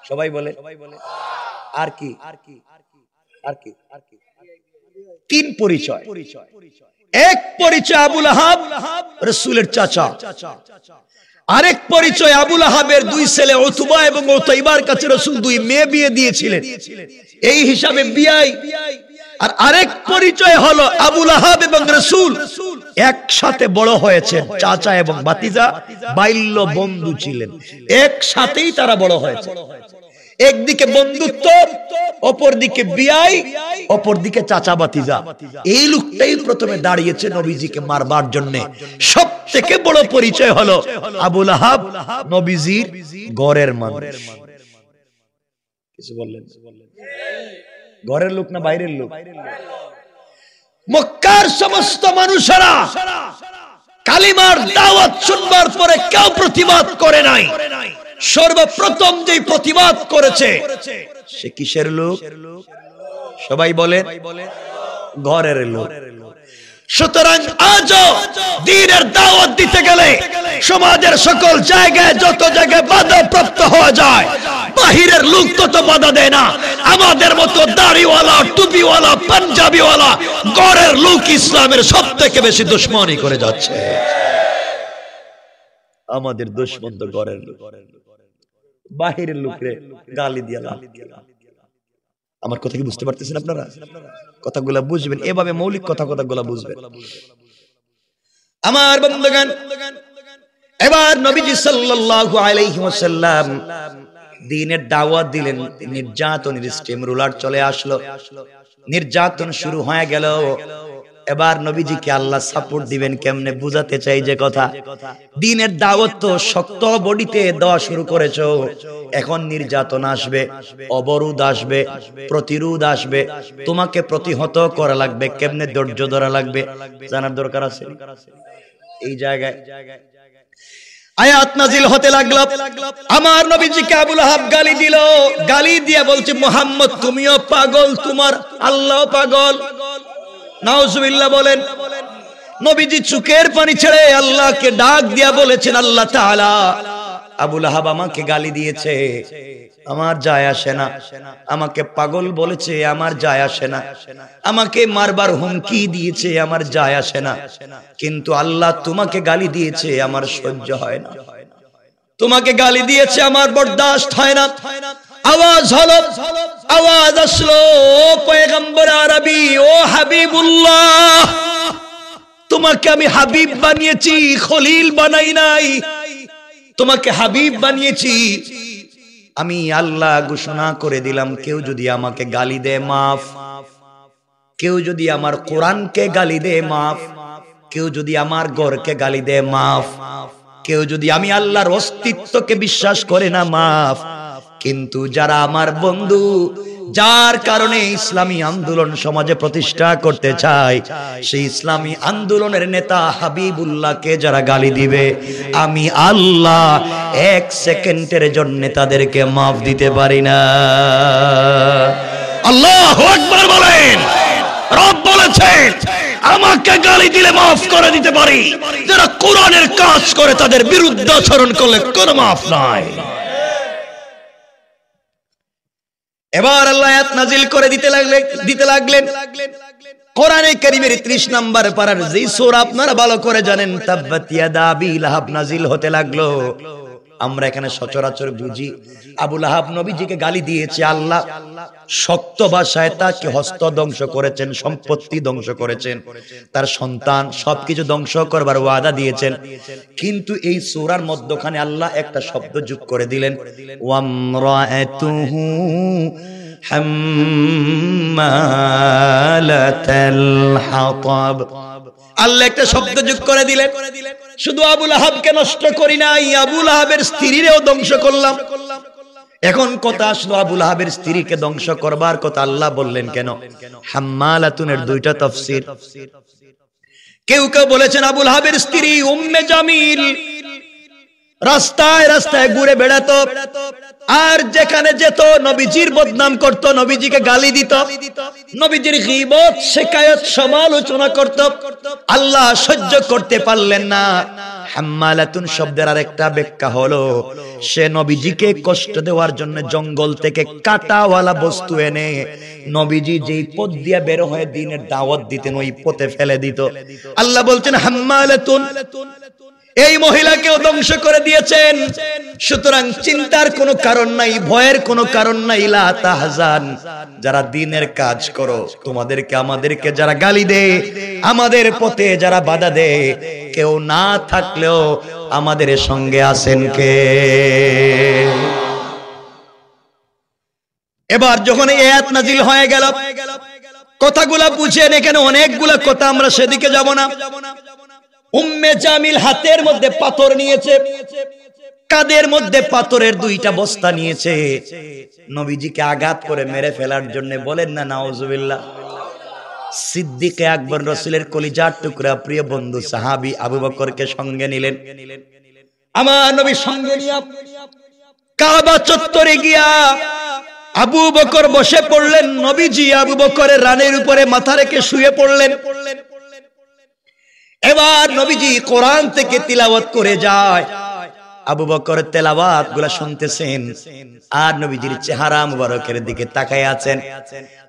সবাই বলে আর কি? আর কি? 3 পরিচয়। এক পরিচয় আবু লাহাব রাসূলের চাচা, আরেক পরিচয় আবু লাহাবের 2 ছেলে উতবা এবং উতাইবার কাছে রাসূল 2 মেয়ে বিয়ে দিয়েছিলেন, এই হিসাবে বিয়াই। আর আরেক পরিচয় হলো আবু লাহাব এবং রাসূল একসাথে বড় হয়েছেন, চাচা এবং ভাতিজা বাল্য বন্ধু ছিলেন, একসাথেই তারা বড় হয়েছে। একদিকে বন্ধুত্ব, অপরদিকে বিয়াই, অপরদিকে চাচা ভাতিজা। এই লোকটাই প্রথমে দাঁড়িয়েছে নবীজিকে মারবার জন্য। সবথেকে বড় পরিচয় হলো আবু লাহাব নবীজির ঘরের মানুষ। কিছু বললেন? ঘরের লোক না বাইরের লোক? মক্কার সমস্ত মানুষেরা কালিমার দাওয়াত শুনবার পরে কেউ প্রতিবাদ করে নাই। সর্বপ্রথম যে প্রতিবাদ করেছে সে কিসের লোক? সবাই বলেন ঘরের লোক। সুতরাং আজও দ্বীনের দাওয়াত দিতে গেলে সমাজের সকল জায়গায় যত জায়গায় বাধা প্রাপ্ত হওয়া যায়, বাহিরের লোক তত বাধা দেয় না। আমাদের মতো দাড়িওয়ালা, টুপিওয়ালা, পাঞ্জাবিওয়ালা ঘরের লোক ইসলামের সব থেকে বেশি দুশ্মনী করে যাচ্ছে। আমাদের দুশ্মন তো ঘরের লোক, বাহিরের লোকরে গালি দিয়া লাভ। আমার কথা কি বুঝতে পারতেছেন আপনারা? কথাগুলা বুঝবেন, এভাবে মৌলিক কথাগুলা বুঝবেন আমার বন্ধুগণ। এবার নবীজি সাল্লাল্লাহু আলাইহি ওয়াসাল্লাম দ্বীনের দাওয়াত দিলেন। নির্যাতনের স্টিম রুলার চলে আসলো, নির্যাতন শুরু হয়ে গেল। এবার নবীজিকে আল্লাহ সাপোর্ট দিবেন কেমনে বুঝাতে চাই যে কথা। দ্বীনের দাওয়াত তো শক্ত বডিতে দেওয়া শুরু করেছো, এখন নির্যাতন আসবে, অবরোধ আসবে, প্রতিরোধ আসবে, তোমাকে প্রতিহত করা লাগবে। কেমনে ধৈর্য ধরা লাগবে জানার দরকার আছে। এই জায়গায় আয়াত নাজিল হতে লাগলো। আমার নবীজিকে আবু লাহাব গালি দিল, গালি দিয়ে বলছে মুহাম্মদ তুমিও পাগল, তোমার আল্লাহ পাগল। নাউজুবিল্লাহ বলেন। নবীজি চোখের পানি ছেড়ে আল্লাহকে ডাক দিয়া বলেছেন, আল্লাহ তাআলা আবু লাহাব আমাকে গালি দিয়েছে, আমার যায় আসে না। আমাকে পাগল বলেছে, আমার যায় আসে না। আমাকে মারবার হুমকি দিয়েছে, আমার যায় আসে না। কিন্তু আল্লাহ তোমাকে গালি দিয়েছে, আমার সহ্য হয় না। তোমাকে গালি দিয়েছে, আমার বরদাস্ত হয় না। আওয়াজ হলো, আওয়াজ আসলো, পয়গম্বর আরবি, ও হাবিবুল্লাহ, তোমাকে আমি হাবিব বানিয়েছি, খলিল বানাই নাই। তোমাকে হাবিব বানিয়েছি। আমি আল্লাহ ঘোষণা করে দিলাম, কেউ যদি আমাকে গালি দেয় মাফ, কেউ যদি আমার কোরআনকে গালি দেয় মাফ, কেউ যদি আমার ঘরকে গালি দেয় মাফ, কেউ যদি আমি আল্লাহর অস্তিত্বকে বিশ্বাস করে না মাফ। কিন্তু যারা আমার বন্ধু, যার কারণে ইসলামী আন্দোলন সমাজে প্রতিষ্ঠা করতে চায়, সেই ইসলামী আন্দোলনের নেতা হাবিবুল্লাহকে যারা গালি দিবে, আমি আল্লাহ এক সেকেন্ডের জন্য তাদেরকে মাফ দিতে পারি না। আল্লাহু আকবার বলেন। রব বলেছেন আমাকে গালি দিলে মাফ করে দিতে পারি, যারা কোরআনের কাজ করে তাদের বিরুদ্ধে আচরণ করলে কোনো মাফ নাই। এবার আল্লাহ আয়াত নাজিল করে দিতে লাগলেন। কোরআনে কারীমের 30 নম্বর পারার যে সূরা আপনারা ভালো করে জানেন, তাব্বাত ইয়াদা আবি লাহাব নাজিল হতে লাগলো। আমরা এখানে সচরাচর বুঝি আবু লাহাব নবীজিকে গালি দিয়েছে, আল্লাহ শক্ত ভাষায় তাকে হস্ত ধ্বংস করেছেন, সম্পত্তি ধ্বংস করেছেন, তার সন্তান সবকিছু ধ্বংস করবার ওয়াদা দিয়েছেন। কিন্তু এই সূরার মধ্যখানে আল্লাহ একটা শব্দ যোগ করে দিলেন, ওয়ামরাআতুহু হাম্মালাতাল হাতাব। আল্লাহ একটা শব্দ যোগ করে দিলেন। শুধু আবু লাহাবকে নষ্ট করি নাই, আবু লাহাবের স্ত্রীরেও ধ্বংস করলাম। এখন কথা আসলো, আবু লাহাবের স্ত্রীকে ধ্বংস করবার কথা আল্লাহ বললেন কেন? হাম্মালাতুনের দুইটা তাফসীর। কেউ কেউ বলেছেন আবু লাহাবের স্ত্রী উম্মে জামিল রাস্তায় রাস্তায় ঘুরে বেড়াতো, আর যেখানে যেত নবীজির বদনাম করত, নবীজিকে গালি দিত, নবীজির গীবত শিকায়ত সমালোচনা করত। আল্লাহ সহ্য করতে পারলেন না। হাম্মালাতুন শব্দের আরেকটা ব্যাখ্যা হলো, সে নবীজিকে কষ্ট দেওয়ার জন্য জঙ্গল থেকে কাঁটাওয়ালা বস্তু এনে নবীজি যেই পথ দিয়ে বের হয়ে দ্বীনের দাওয়াত দিতেন ওই পথে ফেলে দিত। আল্লাহ বলছেন হাম্মালাতুন, এই মহিলাকেও ধ্বংস করে দিয়েছেন। সুতরাং চিন্তার কোনো কারণ নাই, ভয়ের কোনো কারণ নাই। লা তাহজান, যারা দ্বীনের কাজ করো, তোমাদেরকে আমাদেরকে যারা গালি দেয়, আমাদের পথে যারা বাধা দেয়, কেউ না থাকলেও আমাদের সঙ্গে আছেন কে? এবার যখন এই আয়াত নাজিল হয়ে গেল, কথাগুলা বুঝেন, এখানে অনেকগুলা কথা, আমরা সেদিকে যাব না। উম্মে জামিল হাতের মধ্যে পাথর নিয়েছে, কাদের মধ্যে পাথরের দুইটা বস্তা নিয়েছে, নবীজিকে আঘাত করে মেরে ফেলার জন্য। বলেন না নাউজুবিল্লাহ। সিদ্দিকে আকবর রাসূলের কলিজার টুকরা প্রিয় বন্ধু সাহাবী আবু বকরকে সঙ্গে নিলেন। আমার নবী সঙ্গে নিয়ে কাবা চত্বরে গিয়া আবু বকর বসে পড়লেন, নবীজি আবু বকরের রানের উপরে মাথা রেখে শুয়ে পড়লেন। এবার নবীজি কোরআন থেকে তিলাওয়াত করে যায়। আবু বকর তেলাওয়াত গুলা শুনতেছেন আর নবীজির চেহারা মুবারকের দিকে তাকায় আছেন।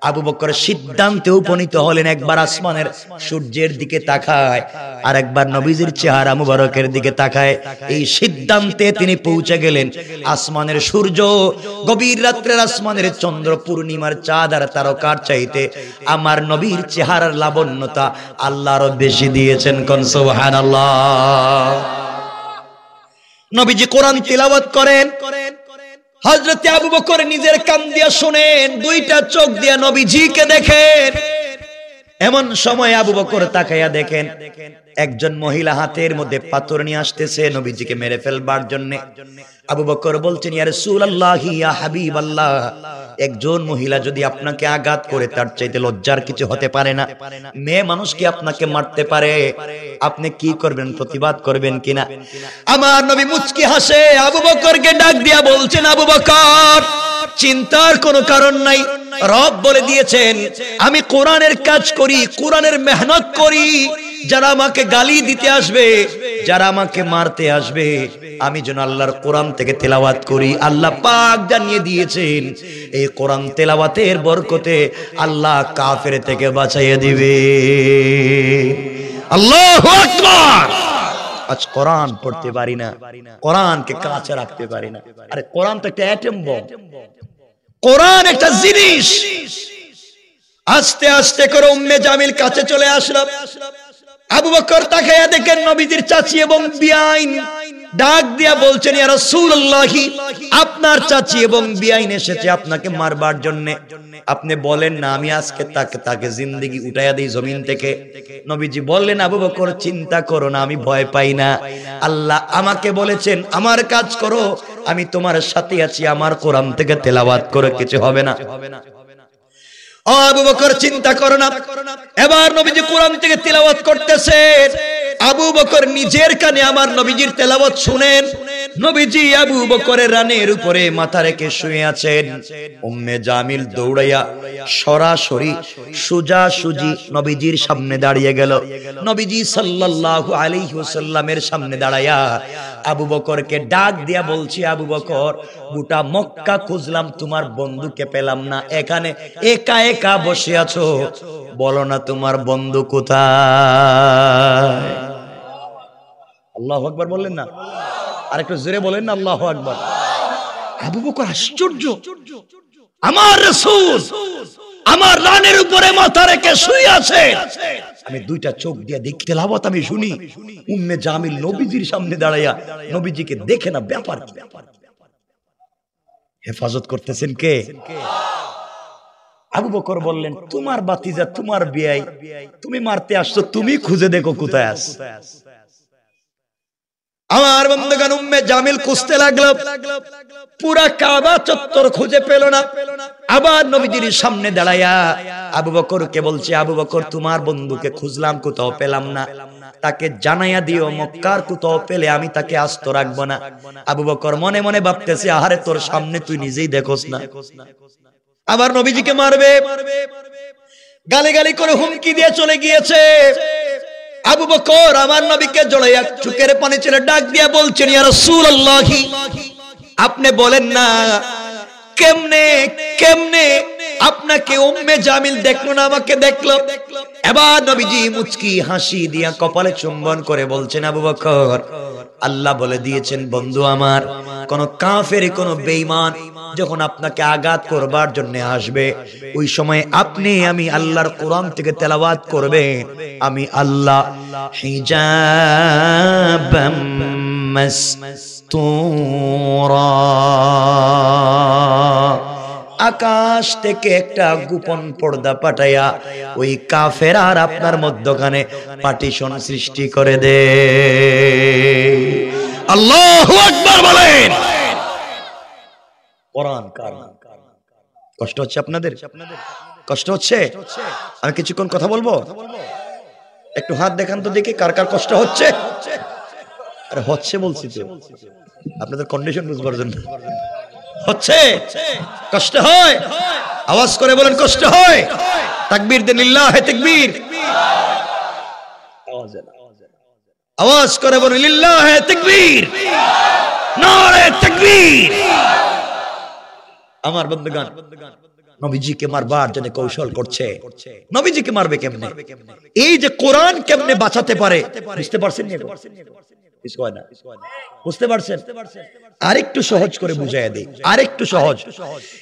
আবু বকর সিদ্ধান্তে উপনীত হলেন, একবার আসমানের সূর্যের দিকে তাকায় আর একবার নবীজির চেহারা মুবারকের দিকে তাকায়। এই সিদ্ধান্তে তিনি পৌঁছে গেলেন, আসমানের সূর্য গভীর রাত্রের আসমানের চন্দ্র পূর্ণিমার চাঁদ আর তারকার চাইতে আমার নবীর চেহারার লাবণ্যতা আল্লাহর বেশি দিয়েছেন। কোন সুবহানাল্লাহ। নবীজি কোরআন তিলাওয়াত করেন, হযরত আবু বকর নিজের কান দিয়ে শুনেন, দুইটা চোখ দিয়ে নবীজিকে দেখেন। এমন সময় আবু বকর তাকায়া দেখেন একজন মহিলা হাতের মধ্যে পাথর নিয়ে আসতেছে নবীজিকে মেরে ফেলবার জন্য। আবু বকর বলছেন, ইয়া রাসূলুল্লাহ, ইয়া হাবিবাল্লাহ, একজন মহিলা যদি আপনাকে আঘাত করে তার চাইতে লজ্জার কিছু হতে পারে না। মেয়ে মানুষ কি আপনাকে মারতে পারে? আপনি কি করবেন? প্রতিবাদ করবেন কিনা? আমার নবী মুচকি হাসে আবু বকরকে ডাক দিয়া বলছেন, আবু বকর, চিন্তার কোনো কারণ নাই। রব বলে দিয়েছেন আমি কোরআনের কাজ করি, কোরআনের মেহনত করি। যারা আমাকে গালি দিতে আসবে, যারা আমাকে মারতে আসবে, আমি যেন আল্লাহর কোরআন থেকে তেলাওয়াত করি। আল্লাহ পাক জানিয়ে দিয়েছেন এই কোরআন তেলাওয়াতের বরকতে আল্লাহ কাফের থেকে বাঁচাইয়ে দিবে। আল্লাহু আকবার। আজ কোরআন পড়তে পারি না, কোরআনকে কাছে রাখতে পারি না। আরে কোরআন তো একটা অ্যাটম বম, কোরআন একটা জিনিস। আস্তে আস্তে করে উম্মে জামিল কাছে চলে আসলো। আবু বকর তাকায়া দেখেন নবীজির চাচি এবং বিয়াইন। ডাক দিয়া বলছেন, ইয়া রাসূলুল্লাহ, আপনার চাচি এবং বিয়াইন এসেছে আপনাকে মারবার জন্য। আপনি বলেন না আমি আজকে তাকে জিন্দেগি উঠাইয়া দেই জমিন থেকে। নবীজি বললেন, আবু বকর চিন্তা করো না, আমি ভয় পাই না। আল্লাহ আমাকে বলেছেন আমার কাজ করো, আমি তোমার সাথে আছি, আমার কোরআন থেকে তেলাওয়াত করে কিছু হবে না। আবু বকর চিন্তা করো না। এবার নবীজি কোরআন থেকে তেলাওয়াত করতেছেন। আবু বকর নিজের কানে আমার নবীজির তেলাওয়াত শুনেন। নবীজি আবু বকরের রানের উপরে মাথা রেখে শুয়ে আছেন। উম্মে জামিল দৌড়াইয়া সরাসরি সোজাসুজি নবীজির সামনে দাঁড়িয়ে গেল। নবীজি সাল্লাল্লাহু আলাইহি ওয়াসাল্লামের সামনে দাঁড়ায়া আবু বকরকে ডাক দিয়া বলছি, আবু বকর, গোটা মক্কা খুঁজলাম, তোমার বন্ধুকে পেলাম না। এখানে একা একা বসে আছো, বলো না তোমার বন্ধু কোথায়? আল্লাহু আকবার বললেন না? আর একটু জোরে বলেন না আল্লাহু আকবার। আবু বকর আশ্চর্য, আমার রাসূল আমার রানের উপরে মাথা রেখে শুয়ে আছে, আমি দুইটা চোখ দিয়ে দেখতে লাভত আমি শুনি উম্মে জামিল নবীজির সামনে দাঁড়াইয়া নবীজিকে দেখে না। ব্যাপার কি? হেফাজত করতেছেন কে? আবু বকর বললেন, তোমার বাতিজা, তোমার বিয়াই, তুমি মারতে আসছো, তুমি খুঁজে দেখো কোথায় আছে। আমার বন্ধুগণ, উম্মে জামিল খুঁজতে লাগলো, পুরা কাবা চত্বর খুঁজে পেল না। আবার নবীজির সামনে দাঁড়ায়া আবু বকরকে বলছে, আবু বকর, তোমার বন্ধুকে খুঁজলাম, কোথাও পেলাম না, তাকে জানাইয়া দিও মক্কার কোথাও পেলে আমি তাকে আস্ত রাখবো না। আবু বকর মনে মনে ভাবতেছে, আহারে তোর সামনে তুই নিজেই দেখোস না, আবার নবীজিকে মারবে। গালি গালি করে হুমকি দিয়ে চলে গিয়েছে। আবু বকর আমার নবীকে জড়াইয়া চোখের পানি ছেড়ে ডাক দিয়া বলছেন, ইয়া রাসূলুল্লাহ, আপনি বলেন না কেমনে কেমনে আপনাকে উম্মে জামিল দেখলো না, আমাকে দেখলো। এবার নবীজি মুচকি হাসি দিয়া কপালে চুম্বন করে বলছেন, আবু বকর, আল্লাহ বলে দিয়েছেন, বন্ধু আমার, কোন কাফের কোন বেঈমান যখন আপনাকে আঘাত করবার জন্য আসবে, ওই সময় আপনি আমি আল্লাহর কোরআন থেকে তেলাওয়াত করবেন। আমি আল্লাহ হিজাবাম মাসতুরা, আকাশ থেকে একটা গোপন পর্দা পাঠাইয়া ওই কাফের আর আপনার মধ্যখানে পার্টিশন সৃষ্টি করে দে। আল্লাহু আকবার বলেন। কোরআন কারণ কষ্ট হচ্ছে আপনাদের? কষ্ট হচ্ছে? আমি কিছুক্ষণ কথা বলবো, একটু হাত দেখান তো দেখি কার কার কষ্ট হচ্ছে। আরে হচ্ছে বলছি তো, আপনাদের কন্ডিশন বুঝবার জন্য। হচ্ছে? কষ্ট হয়? আওয়াজ করে বলেন কষ্ট হয়? তাকবীর দেন, লিল্লাহে তাকবীর। আওয়াজ করে বলেন লিল্লাহে তাকবীর, নারে তাকবীর। আমার বন্ধুগণ, নবীজিকে মারবার জন্য কৌশল করছে। নবীজিকে মারবে কেমনে? এই যে কোরআন কেমনে বাঁচাতে পারে বুঝতে পারছেন? বুঝতে পারছেন? আরেকটু সহজ করে বুঝাইয়া দেই, আরেকটু সহজ।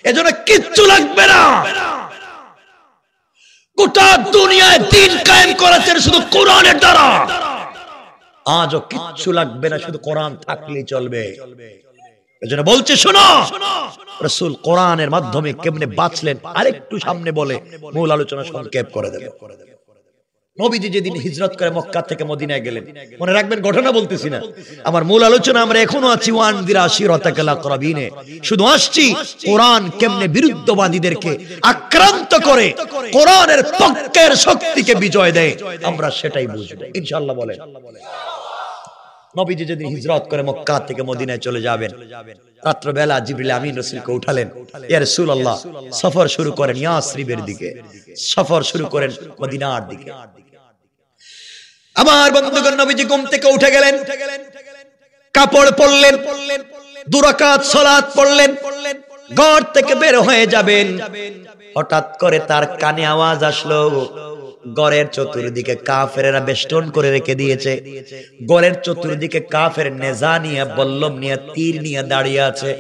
এজন্য কিচ্ছু লাগবে না। গোটা দুনিয়ায় দ্বীন কায়েম করেছেন শুধু কোরআনের দ্বারা। আজও কিচ্ছু লাগবে না, শুধু কোরআন থাকলেই চলবে। এজন্য বলছে শোনো, রাসূল কোরআনের মাধ্যমে কেমনে বাঁচলেন আরেকটু সামনে বলে মূল আলোচনা সংক্ষেপ করে দেব। নবীজি যেদিন হিজরত করে মক্কা থেকে মদিনায় গেলেন, মনে রাখবেন ঘটনা বলতেছি না, আমার মূল আলোচনা আমরা এখনো আছি ওয়ানদির আশিরাতাকাল আকরাবিনে। শুধু আসছি কোরআন কেমনে বিরুদ্ধবাদীদেরকে আক্রান্ত করে কোরআনের পক্ষের শক্তিকে বিজয় দেয়, আমরা সেটাই বুঝবো ইনশাআল্লাহ। বলেন, নবীজি যেদিন হিজরত করে মক্কা থেকে মদিনায় চলে যাবেন, রাত্রবেলা জিবরিল আমিন রাসূলকে উঠালেন, ইয়া রাসূলুল্লাহ সফর শুরু করেন ইয়াসরিবের দিকে, সফর শুরু করেন মদিনার দিকে। আমার বন্ধুগণ, নবীজি ঘুম থেকে উঠে গেলেন, কাপড় পরলেন, 2 রাকাত সালাত পড়লেন, ঘর থেকে বের হয়ে যাবেন। হঠাৎ করে তার কানে আওয়াজ আসলো, গড়ের চতুর্দিকে কাফেরেরা বেষ্টন করে রেখে দিয়েছে। গড়ের চতুর্দিকে কাফের নেজা নিয়ে, বল্লম নিয়ে, তীর নিয়ে দাঁড়িয়ে আছে,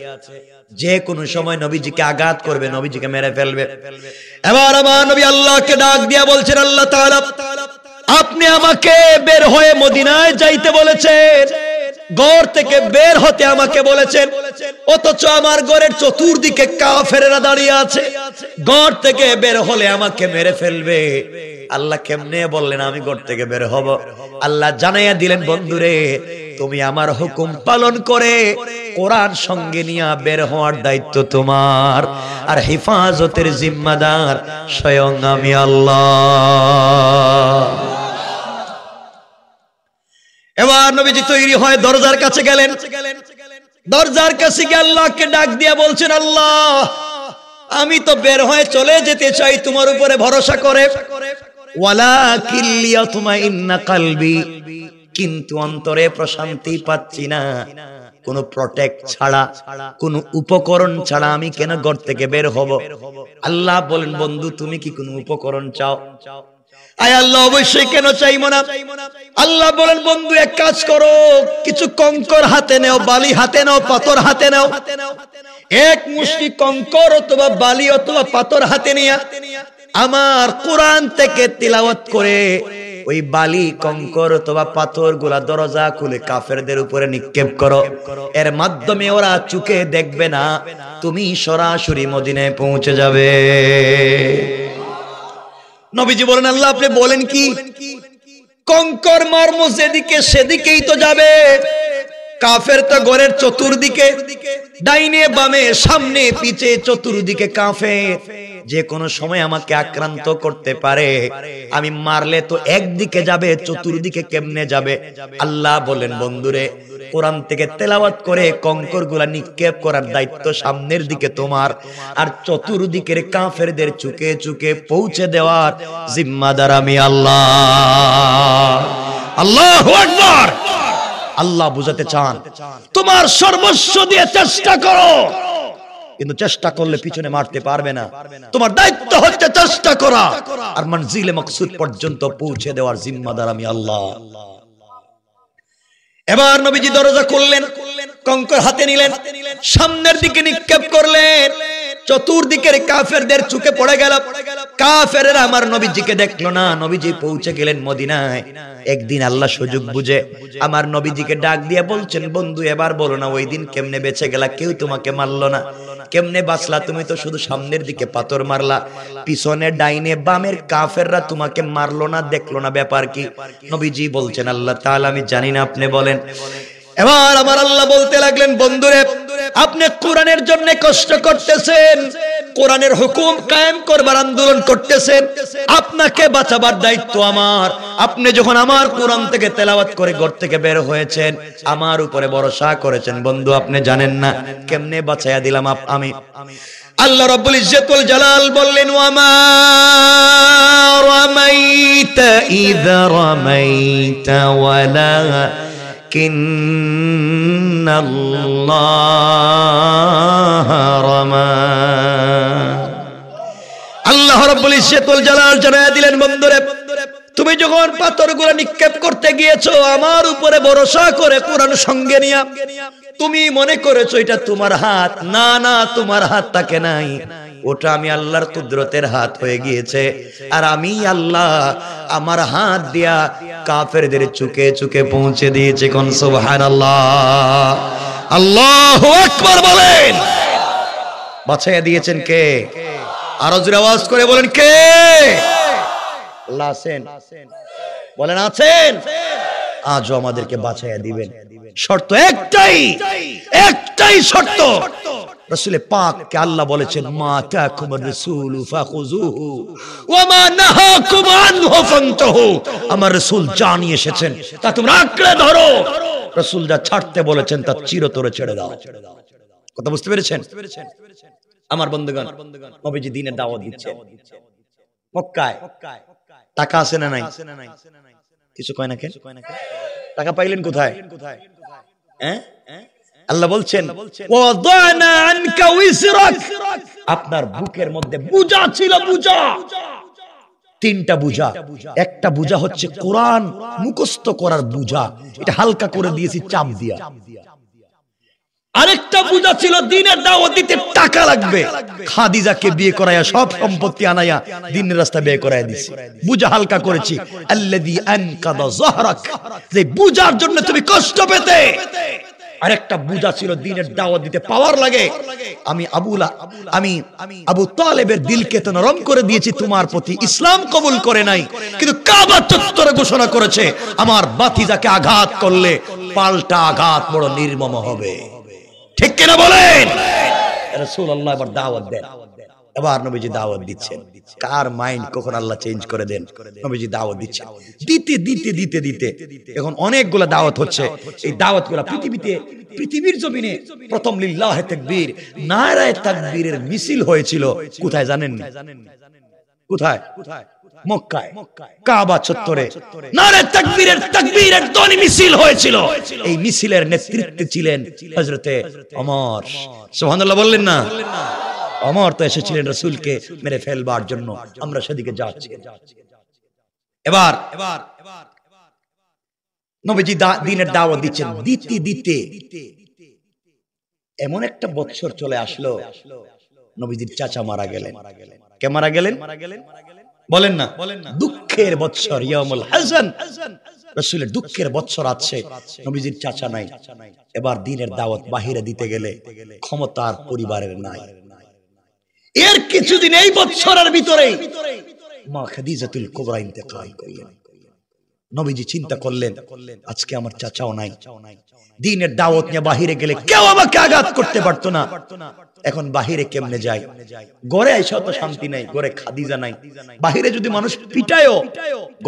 যে কোনো সময় নবীজিকে আঘাত করবে, নবীজিকে মেরে ফেলবে। এবার আমার নবী আল্লাহকে ডাক দিয়া বলছেন, আল্লাহ তাআলা আপনি আমাকে বের হয়ে মদিনায় যাইতে বলেছেন, ঘর থেকে বের হতে আমাকে বলেছেন, অথচ আমার ঘরের চতুর্দিকে কাফেরেরা দাঁড়িয়ে আছে, ঘর থেকে বের হলে আমাকে মেরে ফেলবে। আল্লাহ কেমনে বললেন আমি ঘর থেকে বের হব? আল্লাহ জানাইয়া দিলেন, বন্ধুরে তুমি আমার হুকুম পালন করে কোরআন সঙ্গে নিয়ে বের হওয়ার দায়িত্ব তোমার, আর হেফাজতের জিম্মাদার স্বয়ং আমি আল্লাহ। এবার নবীজি তৈরি হয় দরজার কাছে গেলেন, দরজার কাছে গিয়ে আল্লাহকে ডাক দিয়া বলছেন, আল্লাহ আমি তো বের হয়ে চলে যেতে চাই তোমার উপরে ভরসা করে, ওয়ালাকিন লিয়াতমাইন্না কলবি, কিন্তু অন্তরে প্রশান্তি পাচ্ছি না। কোন প্রটেক্ট ছাড়া, কোন উপকরণ ছাড়া আমি কেন ঘর থেকে বের হব? আল্লাহ বলেন, বন্ধু তুমি কি কোন উপকরণ চাও? আয় আল্লাহ অবশ্যই, কেন চাইবো না। আল্লাহ বলেন, বন্ধু এক কাজ করো, কিছু কঙ্কর হাতে নাও, বালি হাতে নাও, পাথর হাতে নাও, এক মুষ্টি কঙ্কর অথবা বালি অথবা পাথর হাতে নিয়ে আমার কোরআন থেকে তিলাওয়াত করে ওই বালি, কঙ্কর অথবা পাথর গুলা দরজা খুলে কাফেরদের উপরে নিক্ষেপ করো। এর মাধ্যমে ওরা চোখে দেখবে না, তুমি সরাসরি মদিনায় পৌঁছে যাবে। নবীজি বলেন, আল্লাহ আপনি বলেন কি? কঙ্কর মারমো যেদিকে সেদিকেই তো যাবে। কাফের তো ঘরের চতুর্দিকে, ডাইনে বামে সামনে পিছে চতুর্দিকে কাফের, যে কোনো সময় আমাকে আক্রান্ত করতে পারে। আমি মারলে তো একদিকে যাবে, চতুর্দিকে কেমনে যাবে? আল্লাহ বলেন, বন্ধুরে কোরআন থেকে তেলাওয়াত করে কঙ্কর গুলা নিক্ষেপ করার দায়িত্ব সামনের দিকে তোমার, আর চতুর্দিকের কাফেরদের চুকে চুকে পৌঁছে দেওয়ার জিম্মাদার আমি আল্লাহ। আল্লাহু আকবার। আল্লাহ বুঝাতে চান, তোমার সর্বস্ব দিয়ে চেষ্টা করো, কিন্তু চেষ্টা করলে পিছনে মারতে পারবে না। তোমার দায়িত্ব হচ্ছে চেষ্টা করা, আর মঞ্জিলে মকসুদ পর্যন্ত পৌঁছে দেওয়ার জিম্মাদার আমি আল্লাহ। এবার নবীজি দরজা খুললেন, কঙ্কর হাতে নিলেন, সামনের দিকে নিক্ষেপ করলেন, চতুর্দিকের কাফেরদের চোখে পড়ে গেল। কাফেররা আমার নবীজিকে দেখলো না। নবীজি পৌঁছে গেলেন মদিনায়। একদিন আল্লাহ সুযোগ বুঝে আমার নবীজিকে ডাক দিয়ে বলছেন, বন্ধু এবার বলো না ওই দিন কেমনে বেঁচে গেলা? কেউ তোমাকে মারলো না, কেমনে বাঁচলা? তুমি তো শুধু সামনের দিকে পাথর মারলা, পিছনে ডাইনে বামের কাফেররা তোমাকে মারলো না, দেখলো না, ব্যাপার কি? নবীজি বলছেন, আল্লাহ তাআলা আমি জানি না, আপনি বলেন। এবার আমার আল্লাহ বলতে লাগলেন, বন্ধুরে আপনি কোরআনের জন্য কষ্ট করতেছেন, কোরআনের হুকুম কায়েম করবার আন্দোলন করতেছেন, আপনাকে বাঁচাবার দায়িত্ব আমার। আপনি যখন আমার কোরআন থেকে তেলাওয়াত করে ঘর থেকে বের হয়েছেন, আমার উপরে ভরসা করেছেন বন্ধু, আপনি জানেন না কেমনে বাঁচাইয়া দিলাম আমি। আল্লাহ রাব্বুল ইজ্জত ওয়াল জালাল বললেন, ওয়ামা রামাইতা ইযা রামাইতা ওয়ালাকিন্নাল্লাহ রামা। আল্লাহ রাব্বুল ইজ্জত ওয়াল জালাল জানায়া দিলেন, বন্ধুরে তুমি যখন পাথরগুলো নিক্ষেপ করতে গিয়েছো আমার উপরে ভরসা করে কোরআন সঙ্গে নিয়া, তুমি মনে করেছো এটা তোমার হাত। না না, তোমার হাত থাকে নাই, ওটা আমি আল্লাহর কুদরতের হাত হয়ে গিয়েছে। আর আমি আল্লাহ আমার হাত দিয়া কাফেরদের চুকে চুকে পৌঁছে দিয়েছে। কোন সুবহানাল্লাহ, আল্লাহু আকবার বলেন। বাঁচাইয়া দিয়েছেন কে? আরো জোরে আওয়াজ করে বলেন কে? আল্লাহ আছেন, বলেন আছেন। আজও আমাদেরকে বাঁচাইয়া দিবেন। শর্ত একটাই, একটাই শর্ত। রাসূল পাককে আল্লাহ বলেছেন, মা তাকুমুর রাসূলু ফাখুযুহু ওয়া মা নাহাকুম আনহু ফান্তাহু। আমার রাসূল যা নিয়ে এসেছেন তা তোমরা আঁকড়ে ধরো, রাসূল যা ছাড়তে বলেছেন তা চিরতরে ছেড়ে দাও। কথা বুঝতে পেরেছেন? আমার বন্ধুগণ, নবীজি দ্বীনের দাওয়াত দিচ্ছেন মক্কায়। টাকা আছে না নাই? কিছু কয় না কেন? টাকা পাইলেন কোথায়? আল্লাহ বলছেন, ওয়াদানা আনকা উইসরাক। আপনার বুকের মধ্যে বোঝা ছিল, বোঝা, তিনটা বোঝা। একটা বোঝা হচ্ছে কোরআন মুখস্থ করার বোঝা, এটা হালকা করে দিয়েছি চাপ দিয়া। আরেকটা বোঝা ছিল দ্বীনের দাওয়াত দিতে টাকা লাগবে, খাদিজাকে বিয়ে করায়া সব সম্পত্তি আনায়া দ্বীনের রাস্তায় বিয়ে করায়া দিছি, বোঝা হালকা করেছি। আল্লাযী আনকাদা যাহরাক, যে বোঝার জন্য তুমি কষ্ট পেতে। আরেকটা বোঝা ছিল দ্বীনের দাওয়াত দিতে পাওয়ার লাগে। আমি আবু তালেবের দিলকে তো নরম করে দিয়েছি তোমার প্রতি, ইসলাম কবুল করে নাই, কিন্তু কাবা চত্বরে ঘোষণা করেছে আমার ভাতিজাকে আঘাত করলে পাল্টা আঘাত বড় নির্মম হবে। ঠিক কিনা বলেন? রাসূলুল্লাহ এবার দাওয়াত দেন। এবার নবীজি দাওয়াত দিচ্ছেন। কার মাইন্ড কখন আল্লাহ চেঞ্জ করে দেন। নবীজি দাওয়াত দিচ্ছেন, দিতে দিতে দিতে দিতে এখন অনেকগুলা দাওয়াত হচ্ছে। এই দাওয়াতগুলা পৃথিবীর জমিনে প্রথম লিল্লাহে তাকবীর, নারায়ে তাকবীরের মিছিল হয়েছিল। কোথায় জানেন না? কোথায়? মক্কায়, কাবা চত্বরে নারায়ে তাকবীরের ধ্বনি মিছিল হয়েছিল। এই মিছিলের নেতৃত্বে ছিলেন হযরতে ওমর। সুবহানাল্লাহ বললেন না? ওমর তো এসেছিলেন রাসূলকে মেরে ফেলবার জন্য। আমরা সেদিকে যাচ্ছি। এবার নবীজি দ্বীনের দাওয়াত দিচ্ছেন। দিতে দিতে এমন একটা বছর চলে আসলো, নবীজির চাচা মারা গেলেন। কে মারা গেলেন? বলেন না? দুঃখের বছর, ইয়াউমুল হাযান। রাসূলের দুঃখের বছর আছে, নবীজির চাচা নাই। এবার দ্বীনের দাওয়াত বাহিরে দিতে গেলে ক্ষমতার পরিবারের নাই। এর কিছুদিন এই বছরের ভিতরে মা খাদিজাতুল কুবরা ইন্তেকাল করলেন। নবীজি চিন্তা করলেন, আজকে আমার চাচাও নাই, দ্বীনের দাওয়াত নিয়ে বাহিরে গেলে কেউ আমাকে আঘাত করতে পারতো না। এখন বাহিরে কেমনে যাই? ঘরে আইসা তো শান্তি নাই, ঘরে খাদিজা নাই। বাহিরে যদি মানুষ পিটায়ও,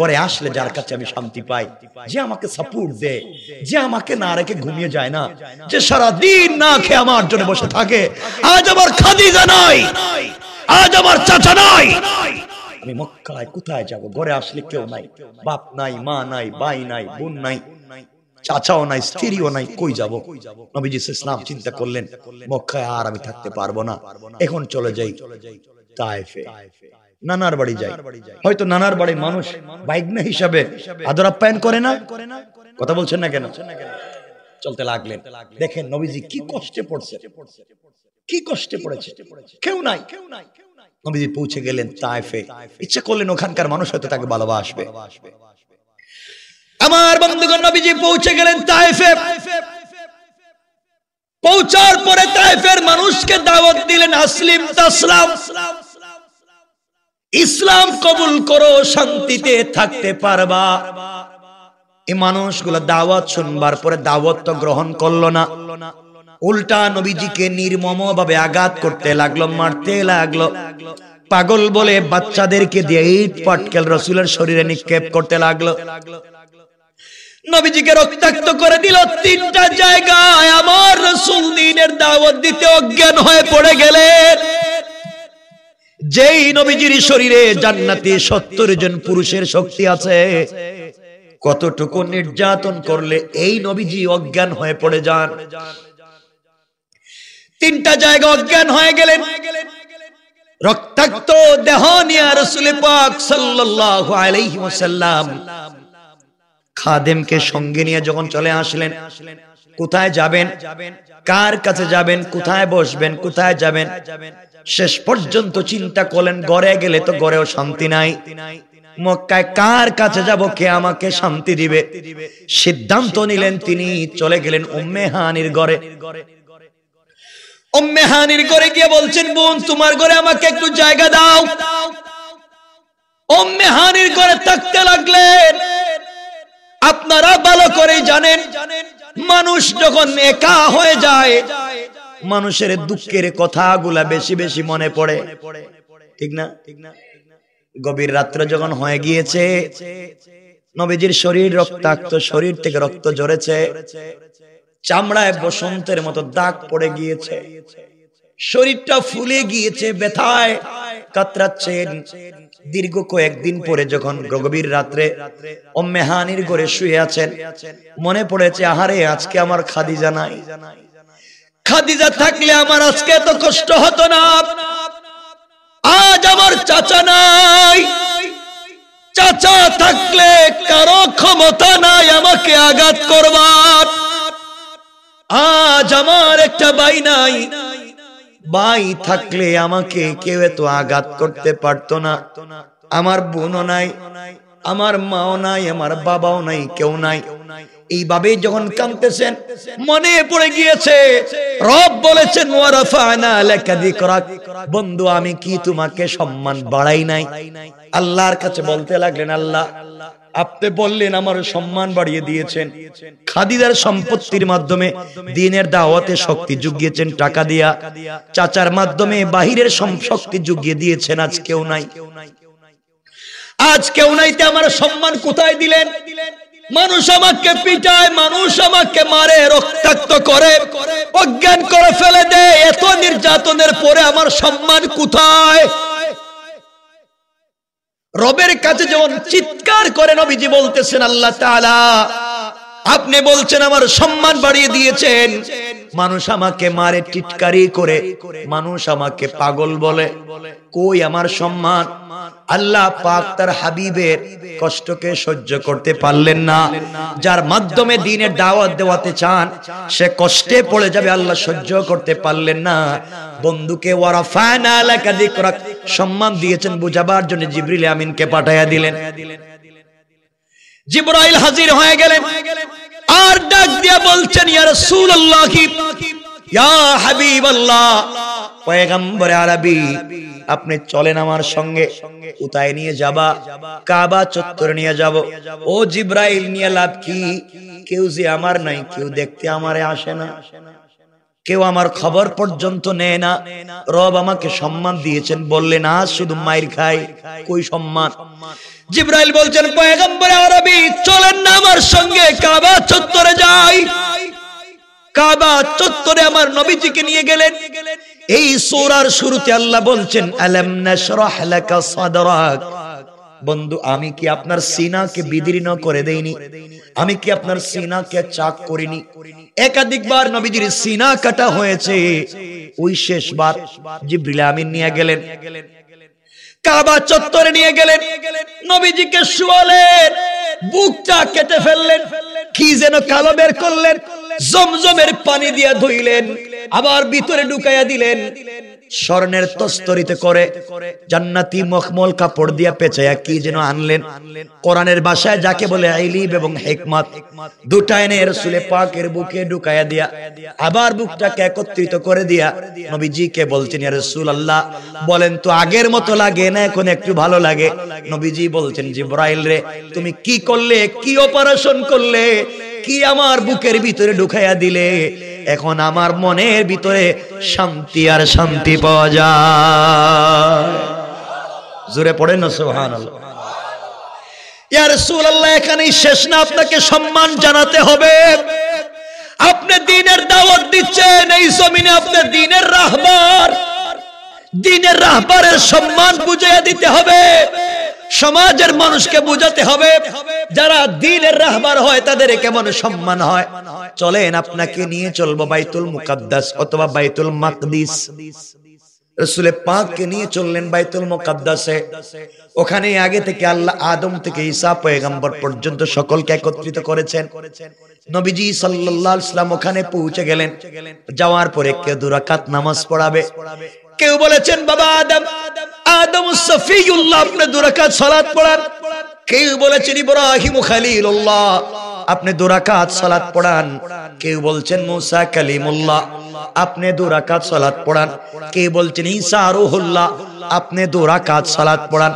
ঘরে আসলে যার কাছে আমি শান্তি পাই, যে আমাকে সাপোর্ট দেয়, যে আমাকে না রেখে ঘুমিয়ে যায় না, যে সারা দিন না খেয়ে আমার জন্য বসে থাকে, আজ আমার খাদিজা নাই, আজ আমার চাচা নাই। আমি মক্কায় কোথায় যাব? ঘরে আসলে কেউ নাই, বাপ নাই, মা নাই, ভাই নাই, বোন নাই, চাচাও নাই, স্ত্রীও নাই, কই যাব? নবীজি ইসলাম চিন্তা করলেন, মক্কায় আর আমি থাকতে পারবো না, এখন চলে যাই তায়েফে, নানার বাড়ি যাই। হয়তো নানার বাড়ির মানুষ বাইগনা হিসাবে আদর আপ্যায়ন করে না। কথা বলছেন না কেন? চলতে লাগলেন। দেখেন নবীজি কি কষ্টে পড়ছে, কি কষ্টে পড়েছে। কেউ নাই। নবীজি পৌঁছে গেলেন তায়েফে। ইচ্ছা করলেন ওখানকার মানুষ হয়তো তাকে ভালোবাসবে। আমার বন্ধুগণ, নবীজি পৌঁছে গেলেন তায়েফে। পৌঁছার পরে তায়েফের মানুষকে দাওয়াত দিলেন, আসলিম তাসলাম, ইসলাম কবুল করো, শান্তিতে থাকতে পারবা। এই মানুষগুলো দাওয়াত শুনবার পরে দাওয়াত তো গ্রহণ করলো না। উল্টা নবীজিকে নির্মমভাবে আঘাত করতে লাগলো, মারতে লাগলো। পাগল বলে বাচ্চাদেরকে দিয়ে ইট পাটকেল রাসূলের শরীরে নিক্ষেপ করতে লাগলো। নবীজিকে রক্তাক্ত করে দিল। 3টা জায়গায় আমার রাসূল দ্বীনের দাওয়াত দিতে অজ্ঞান হয়ে পড়ে গেলেন। যেই নবীজির শরীরে জান্নাতে 70 জন পুরুষের শক্তি আছে, কতটুকু নির্যাতন করলে এই নবীজি অজ্ঞান হয়ে পড়ে যান। 3টা জায়গা অজ্ঞান হয়ে গেলেন। রক্তাক্ত দেহ নিয়ে রাসূল পাক সাল্লাল্লাহু আলাইহি ওয়াসাল্লাম খাদেমকে সঙ্গে নিয়ে যখন চলে আসলেন, কোথায় যাবেন, কার কাছে যাবেন, কোথায় বসবেন, কোথায় যাবেন, শেষ পর্যন্ত চিন্তা করলেন ঘরে গেলে তো ঘরেও শান্তি নাই, মক্কায় কার কাছে যাব, কে আমাকে শান্তি দিবে। সিদ্ধান্ত নিলেন, তিনি চলে গেলেন উম্মে হানির ঘরে। উম্মে হানির ঘরে গিয়ে বলছেন, বোন তোমার ঘরে আমাকে একটু জায়গা দাও। উম্মে হানির ঘরে থাকতে লাগলেন। আপনারা ভালো করে জানেন, মানুষ যখন একা হয়ে যায়, মানুষের দুঃখের কথাগুলা বেশি বেশি মনে পড়ে, ঠিক না? গভীর রাত্রে যখন হয়ে গিয়েছে, নবীজির শরীর রক্তাক্ত, শরীর থেকে রক্ত ঝরেছে, চামড়ায় বসন্তের মতো দাগ পড়ে গিয়েছে, শরীরটা ফুলে গিয়েছে, ব্যথায় কাতরাচ্ছেন। দীর্ঘ কয়েকদিন পরে যখন গভীর রাত্রে উম্মে হানির ঘরে শুয়ে আছেন, মনে পড়েছে, আহারে আজকে আমার খাদিজা নাই, খাদিজা থাকলে আমার আজকে এত কষ্ট হতো না। আজ আমার চাচা নাই, চাচা থাকলে কারো ক্ষমতা নাই আমাকে আঘাত করবার। আজ আমার একটা ভাই নাই, ভাই থাকলে আমাকে কেউ এত আঘাত করতে পারতো না। আমার বোনও নাই, আমার মাও নাই, আমার বাবাও নাই, কেউ নাই। এইভাবে যখন কাঁদতেছেন, মনে পড়ে গিয়েছে রব বলেছেন, ওয়ারাফা'না লাকা যিকরাক, বন্ধু আমি কি তোমাকে সম্মান বাড়াই নাই? আল্লাহর কাছে বলতে লাগলেন, আল্লাহ আপনি বললেন আমার সম্মান বাড়িয়ে দিয়েছেন, খাদিজার সম্পত্তির মাধ্যমে দ্বীনের দাওয়াতে শক্তি জুগিয়েছেন টাকা দিয়া, চাচার মাধ্যমে বাহিরের শক্তি জুগিয়ে দিয়েছেন, আজ কেউ নাই, আজ কেউ নাইতে আমার সম্মান কোথায় দিলেন? মানুষ আমাকে পিটায়, মানুষ আমাকে মারে, রক্তাক্ত করে, অজ্ঞান করে ফেলে দেয়, এত নির্যাতনের পরে আমার সম্মান কোথায়? রবের কাছে যখন চিৎকার করে নবীজি বলতেছেন, আল্লাহ তাআলা আপনি বলছেন আমার সম্মান বাড়িয়ে দিয়েছেন, মানুষ আমাকে মারে, টিটকারি করে, মানুষ আমাকে পাগল বলে, কই আমার সম্মান? আল্লাহ পাক তার হাবিবের কষ্টকে সহ্য করতে পারলেন না। যার মাধ্যমে দ্বীনের দাওয়াত দেওয়াতে চান, সে কষ্টে পড়ে যাবে, আল্লাহ সহ্য করতে পারলেন না। বন্ধুকে ওয়ারাফা'না লাকা যিকরাক সম্মান দিয়েছেন বুঝাবার জন্য জিবরিল আমিনকে পাঠায়া দিলেন। জিবরাইল হাজির হয়ে গেলেন, আর ডাক দিয়ে বলছেন, ইয়া রাসূলুল্লাহ, ইয়া হাবিবাল্লাহ, পয়গম্বর আরবি, আপনি চলেন আমার সঙ্গে। কোথায় নিয়ে যাবা? কাবা চত্বরে নিয়ে যাব। ও জিবরাইল, নিয়ে লাভ কি? কেউ যে আমার নাই, কেউ দেখতে আমারে আসে না, কেউ আমার খবর পর্যন্ত নেয় না। রব আমাকে সম্মান দিয়েছেন, বললেন আজ শুধু মাইর খাই, কই সম্মান? জিবরাইল বলছেন, পয়গম্বর আরবি চলেন না আমার সঙ্গে, কাবা চত্বরে যাই। কাবা চত্বরে আমার নবীজিকে নিয়ে গেলেন। এই সূরার শুরুতে আল্লাহ বলছেন, আলাম নাশরাহ লাকা সাদরাক, বন্ধু আমি কি আপনার সিনাকে বিদীর্ণ করে দেইনি? আমি কি আপনার সিনাকে চাক করিনি? একাধিকবার নবীজির সিনা কাটা হয়েছে। ওই শেষবার জিবরিল আমিন নিয়ে গেলেন, কাবা চত্বরে নিয়ে গেলেন, নবীজিকে শুয়ালেন, বুকটা কেটে ফেললেন, কি যেন কালো বের করলেন, জমজমের পানি দিয়ে ধুইলেন, আবার ভিতরে ঢুকাইয়া দিলেন, স্বর্ণের তস্তরিতে করে জান্নাতি মখমল কাপড় দিয়া পেঁচাইয়া কি যেন আনলেন। কোরআনের ভাষায় যাকে বলে ইলম এবং হিকমত, দুটা এনে রাসূল পাকের বুকে ঢুকাইয়া দিয়া, আবার বুকটাকে একত্রিত করে দিয়া নবীজিকে বলছেন, ইয়া রাসূলুল্লাহ বলেন তো আগের মতো লাগে না এখন একটু ভালো লাগে? নবীজি বলছেন, জিবরাইল রে তুমি কি করলে, কি অপারেশন করলে, কি আমার বুকের ভিতরে ঢুকাইয়া দিলে? এখন আমার মনের ভিতরে শান্তি আর শান্তি পাওয়া যায়। জোরে পড়েন না সুবহানাল্লাহ। ইয়া রাসূলুল্লাহ, এখানেই শেষ না, আপনাকে সম্মান জানাতে হবে। আপনি দ্বীনের দাওয়াত দিচ্ছেন, এই জমিনে আপনি দ্বীনের রাহবার, দ্বীনের রাহবারের সম্মান বুঝিয়ে দিতে হবে। সমাজের মানুষকে বুঝাতে হবে যারা দ্বীনের রাহবার হয় তাদের কেমন সম্মান হয়। চলেন আপনাকে নিয়ে চলবো বাইতুল মুকাদ্দাস অথবা বাইতুল মাকদিস। রাসূল পাককে নিয়ে চললেন বাইতুল মুকাদ্দাসে। ওখানে আগে থেকে আল্লাহ আদম থেকে ঈসা পয়গম্বর পর্যন্ত সকলকে একত্রিত করেছেন। নবীজি সাল্লাল্লাহু আলাইহি ওয়াসাল্লাম ওখানে পৌঁছে গেলেন। যাওয়ার পরে কেউ 2 রাকাত নামাজ পড়াবে। কেউ বলেছেন বাবা আদম, আদম সফিউল্লাহ, আপনি 2 রাকাত সালাত পড়ান। কেউ বলেছেন ইব্রাহিম খলিলুল্লাহ, আপনি 2 রাকাত সালাত পড়ান। কেউ বলছেন মুসা কালিমুল্লাহ, আপনি 2 রাকাত সালাত পড়ান। কেউ বলছেন ঈসা রূহুল্লাহ, আপনি 2 রাকাত সালাত পড়ান।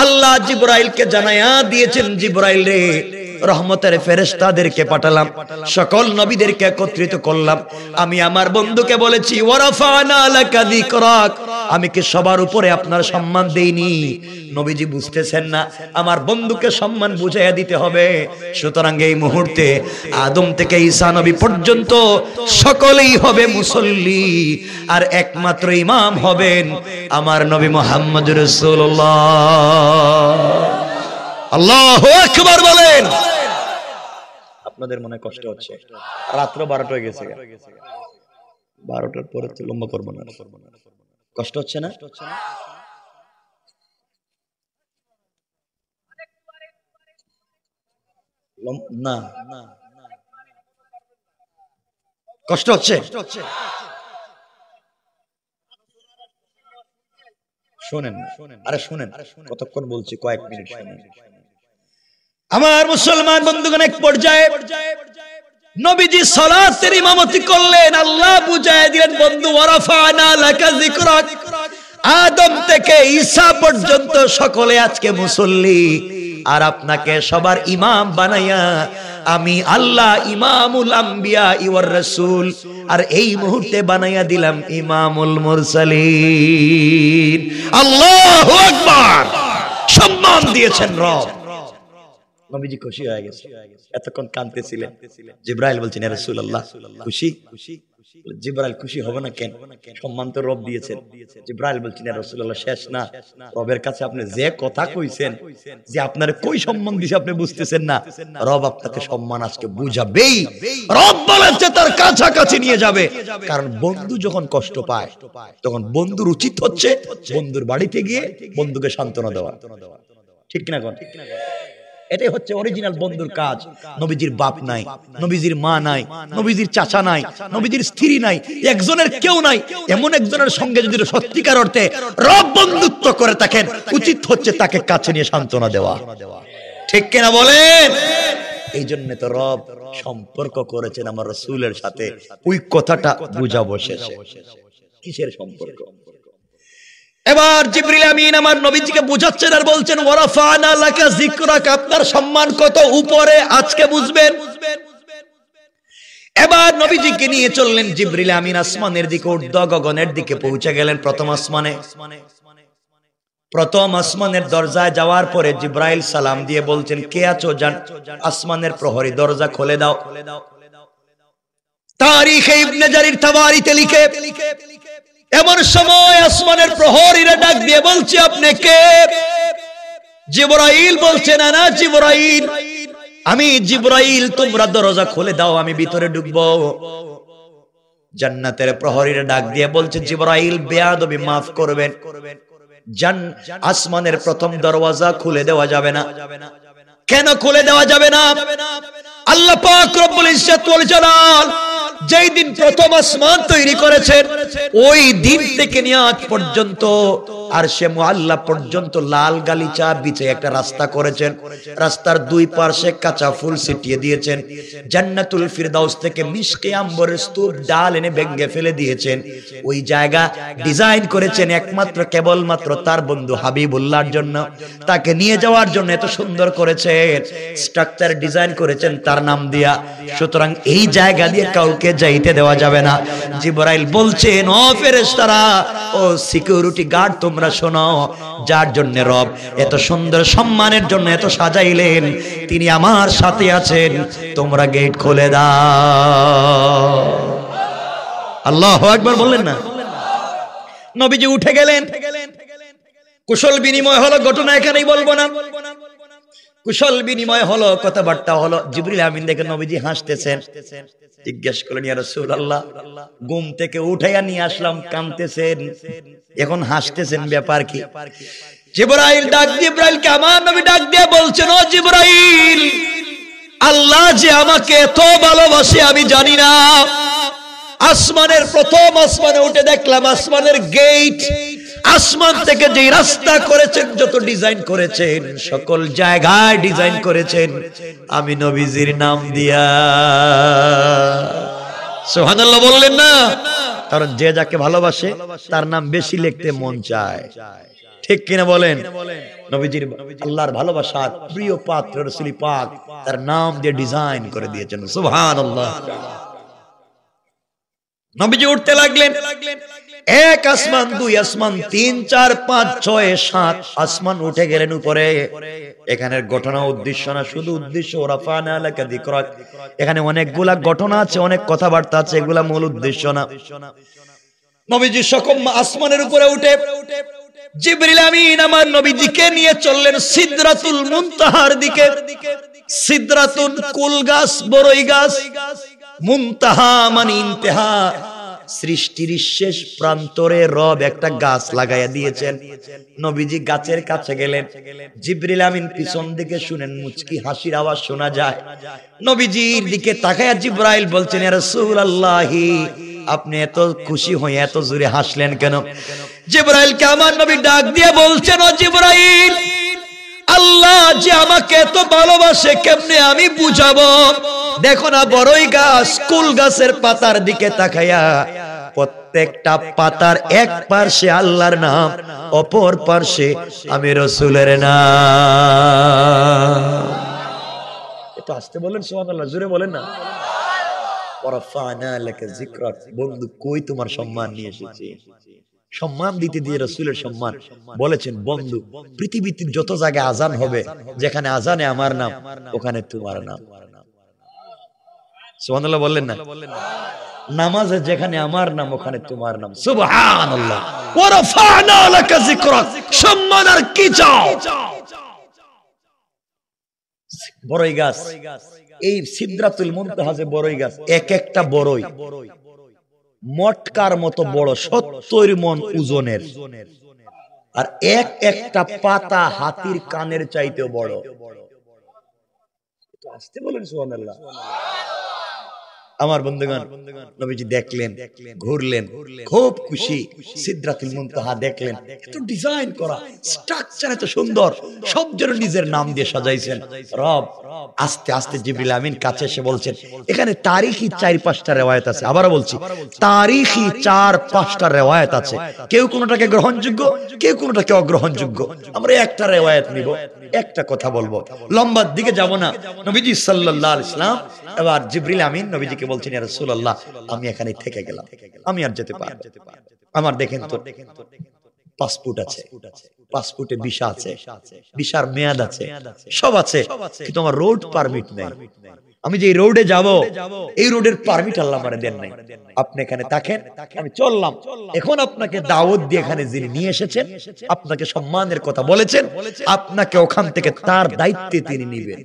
আল্লাহ জিবরাইলকে জানায়া দিয়েছেন, জিবরাইল রে, রহমতের ফেরেশতাদেরকে পাঠালাম, সকল নবীদেরকে একত্রিত করলাম। আমি আমার বন্ধুকে বলেছি ওয়ারাফানা লাকা যিকরাক, আমি কি সবার উপরে আপনার সম্মান দেইনি? নবীজি বুঝতেছেন না, আমার বন্ধুকে সম্মান বুঝাইয়া দিতে হবে। সুতরাং এই মুহূর্তে আদম থেকে ঈসা নবী পর্যন্ত সকলেই হবে মুসল্লি, আর একমাত্র ইমাম হবেন আমার নবী মুহাম্মদুর রাসূলুল্লাহ। আল্লাহু আকবার বলেন। আপনাদের মনে কষ্ট হচ্ছে, রাত্র 12টা হয়ে গেছে, 12টার পরে তো লম্বা করব না। কষ্ট হচ্ছে না? না কষ্ট হচ্ছে? শোনেন, আরে শোনেন, কতক্ষণ বলছি, কয়েক মিনিট শোনেন। আমার মুসলমান বন্ধুগণ, এক পর্যায়ে নবীজি সালাতের ইমামতি করলেন। আল্লাহ বুঝায় দিলেন, বন্ধু ওয়ারাফানা লাকা যিকরাক, আদম থেকে ঈসা পর্যন্ত সকলে আজকে মুসল্লি, আর আপনাকে সবার ইমাম বানাইয়া আমি আল্লাহ ইমামুল আম্বিয়া ওয়ার রাসূল, আর এই মুহূর্তে বানাইয়া দিলাম ইমামুল মুরসালিন। আল্লাহু আকবার। সম্মান দিয়েছেন রব। নবীজি খুশি হয়ে গেছে। এতক্ষণ কাঁদতেছিলেন। জিবরাইল বলছেন, ইয়া রাসূলুল্লাহ, খুশি? জিবরাইল খুশি হবে না কেন? সম্মান তো রব দিয়েছেন। জিবরাইল বলছেন, ইয়া রাসূলুল্লাহ, শেষ না, রবের কাছে আপনি যে কথা কইছেন, যে আপনার কই সম্মান দিছে আপনি বুঝতেছেন না, রব আপনাকে সম্মান আজকে বুঝাবেই। রব বলেছে তার কাছাকাছি নিয়ে যাবে। কারণ বন্ধু যখন কষ্ট পায় তখন বন্ধুর উচিত হচ্ছে বন্ধুর বাড়িতে গিয়ে বন্ধুকে সান্ত্বনা দেওয়া। ঠিক কিনা কোন? এটাই হচ্ছে অরিজিনাল বন্ধুর কাজ। নবীজির বাপ নাই, নবীজির মা নাই, নবীজির চাচা নাই, নবীজির স্ত্রী নাই, একজনের কেউ নাই, এমন একজনের সঙ্গে যদি সত্যিকার অর্থে রব বন্ধুত্ব করে থাকেন, উচিত হচ্ছে তাকে কাছে নিয়ে সান্ত্বনা দেওয়া। ঠিক কিনা বলেন? এই জন্য তো রব সম্পর্ক করেছেন আমার রাসূলের সাথে। ওই কথাটা বুঝাবো শেষে। কিসের সম্পর্ক? এবার জিবরিল আমিন আমার নবীজিকে বুঝাচ্ছেন আর বলছেন, ওয়ারাফানা লাকা যিকরাক, আপনার সম্মান কত উপরে আজকে বুঝবেন। এবার নবীজিকে নিয়ে চললেন জিবরিল আমিন আসমানের দিকে, ঊর্ধ্ব গগনের দিকে পৌঁছে গেলেন। প্রথম আসমানের দরজায় যাওয়ার পরে জিবরাইল সালাম দিয়ে বলছেন, কে আছো? যান আসমানের প্রহরী, দরজা খুলে দাও। তারিখে ইবনে জারির তাবারিতে লিখে, এমন সময় আসমানের প্রহরীরা ডাক দিয়ে বলছে, আপনি কে? জিবরাইল বলছেন, আনা জিবরাইল, আমি জিবরাইল, তোমরা দরজা খুলে দাও, আমি ভিতরে ঢুকবো। জান্নাতের প্রহরীরা ডাক দিয়ে বলছে, জিবরাইল বেয়াদবি মাফ করবেন, আসমানের প্রথম দরওয়াজা খুলে দেওয়া যাবে না। কেন খুলে দেওয়া যাবে না? আল্লাহ পাক রব্বুল ইজ্জত ওয়াল জালাল যেই দিন প্রথম আসমান তৈরি করেছেন, ওই দিন থেকে নিয়ে আজ পর্যন্ত আরশে মুআল্লা পর্যন্ত লাল গালিচা বিছিয়ে একটা রাস্তা করেছেন। রাস্তার দুই পাশে কাঁচা ফুল ছিটিয়ে দিয়েছেন। জান্নাতুল ফিরদাউস থেকে মিশকে আম্বরের স্তূপ ডাল এনে ভেঙে ফেলে দিয়েছেন। ওই জায়গা ডিজাইন করেছেন একমাত্র কেবলমাত্র তার বন্ধু হাবিবুল্লাহর জন্য, তাকে নিয়ে যাওয়ার জন্য এত সুন্দর করেছেন, স্ট্রাকচার ডিজাইন করেছেন তার নাম দিয়া। সুতরাং এই জায়গা দিয়ে কাউকে যাইতে দেওয়া যাবে না। জিবরাইল বলছেন, ও ফেরেশতারা, ও সিকিউরিটি গার্ড, তোমরা শোনো, যার জন্য রব এত সুন্দর সম্মানের জন্য এত সাজাইলেন, তিনি আমার সাথে আছেন, তোমরা গেট খুলে দাও। আল্লাহু আকবার বললেন না? নবীজি উঠে গেলেন, কুশল বিনিময় হলো, ঘটনা এখানেই বলবো না। কুশল বিনিময় হলো, কথাবার্তা হলো। জিবরিল আমিন দেখে নবীজি হাসতেছেন। জিজ্ঞেস করলেন, ইয়া রাসূলুল্লাহ, ঘুম থেকে উঠাইয়া নিয়ে আসলাম, কাঁদতেছেন, এখন হাসতেছেন, ব্যাপার কি? জিবরাইল ডাক, জিবরাইলকে আমার নবী ডাক দিয়ে বলছেন, ও জিবরাইল, আল্লাহ যে আমাকে এত ভালোবাসে আমি জানি না। আসমানের প্রথম আসমানে উঠে দেখলাম আসমানের গেট, আসমান থেকে যে রাস্তা করেছেন, যত ডিজাইন করেছেন, সকল জায়গায় ডিজাইন করেছেন আমি নবীজির নাম দিয়া। সুবহানাল্লাহ বললেন না? কারণ যে যাকে ভালোবাসে তার নাম বেশি লিখতে মন চায়, ঠিক কিনা বলেন? নবীজির আল্লাহর ভালোবাসার প্রিয় পাত্র রাসূল পাক তার নাম দিয়ে ডিজাইন করে দিয়েছেন। সুবহানাল্লাহ। নবীজি উঠতে লাগলেন। এক আসমান, দুই আসমান, 3, 4, 5, 6, 7 আসমান উঠে গেলেন উপরে। এখানের ঘটনা উদ্দেশ্য না, শুধু উদ্দেশ্য রাফানা লাকা যিকরাক। এখানে অনেকগুলা ঘটনা আছে, অনেক কথাবার্তা আছে, এগুলা মূল উদ্দেশ্য না। নবীজি সকম আসমানের উপরে উঠে জিবরিল আমিন আমার নবীজিকে নিয়ে চললেন সিদরাতুল মুনতাহার দিকে। সিদরাতুল কুল গাছ, বড়ই গাছ, মুনতাহা মানে ইন্তেহা, সৃষ্টির শেষ প্রান্তরে রব একটা গাছ লাগাইয়া দিয়েছেন। নবীজি গাছের কাছে গেলেন। জিবরিল আমিন পিছন দিকে শুনেন মুচকি হাসির আওয়াজ শোনা যায়। নবীজির দিকে তাকায়া জিবরাইল বলছেন, ইয়া রাসূলুল্লাহ, আপনি এত খুশি হয়ে এত জোরে হাসলেন কেন? জিবরাইলকে আমার নবী ডাক দিয়ে বলছেন, ও জিবরাইল, আল্লাহ যে আমাকে এত ভালোবাসে কেমনে আমি বুঝাবো? দেখো না বড়ই গাছ, কুল গাছের পাতার দিকে তাকায়া প্রত্যেকটা পাতার এক পার্শ্বে আল্লাহর নাম, অপর পার্শ্বে আমি রাসূলের নাম। এটা আসতে বলেন সুবহানাল্লাহ, জোরে বলেন না। ওয়ারাফানা লাকা যিকরাক। বন্ধু, কই তোমার সম্মান নিয়ে এসেছি? সম্মান দিতে দিয়ে রাসূলের সম্মান বলেছেন, বন্ধু, পৃথিবীতে যত জায়গায় আজান হবে, যেখানে আজানে আমার নাম, ওখানে তোমার নাম। সুবহানাল্লাহ বললেন না? নামাজে যেখানে আমার নাম, ওখানে তোমার নাম। সুবহানাল্লাহ। ওয়ারাফানা লাকা যিকরাক। সম্মান আর কি চাও? বড়ই গাছ, এই সিদরাতুল মুনতাহা যে বড়ই গাছ, এক একটা বড়ই মটকার মতো বড়, 70 মণ ওজনের, আর এক একটা পাতা হাতির কানের চাইতেও বড়। আসতে বলেন সুবহানাল্লাহ। আমার বন্ধুগণ, নবীজি দেখলেন, ঘুরলেন, খুব খুশি। সিদরাতুল মুনতাহা দেখলেন, এত ডিজাইন করা, স্ট্রাকচার এত সুন্দর, সব যেন নিজের নাম দিয়ে সাজাইছেন রব। আস্তে আস্তে জিবরিল আমিন কাছে এসে বলছেন, এখানে তারিখী 4-5টা রিওয়ায়াত আছে। আবারও বলছি, তারিখী 4-5টা রিওয়ায়াত আছে। কেউ কোনটাকে গ্রহণযোগ্য, কেউ কোনটাকে অগ্রহণযোগ্য। আমরা একটা রিওয়ায়াত নিব, একটা কথা বলবো, লম্বার দিকে যাব না। নবীজি সাল্লাল্লাহু আলাইহি ওয়াসাল্লাম এবার জিবরিল আমিন নবীজিকে বলছেন, ইয়া রাসূলুল্লাহ, আমি এখানে থেকে গেলাম, আমি আর যেতে পারবো। আমার দেখেন তো পাসপোর্ট আছে, পাসপোর্টে ভিসা আছে, ভিসার মেয়াদ আছে, সব আছে, কিন্তু আমার রোড পারমিট নেই। আমি যে রোডে যাব, এই রোডের পারমিট আল্লাহ আমারে দেন নাই। আপনি এখানে থাকেন, আমি চললাম। এখন আপনাকে দাওয়াত দিয়ে এখানে যিনি নিয়ে এসেছেন, আপনাকে সম্মানের কথা বলেছেন, আপনাকে ওখান থেকে তার দায়িত্বে তিনি নিবেন।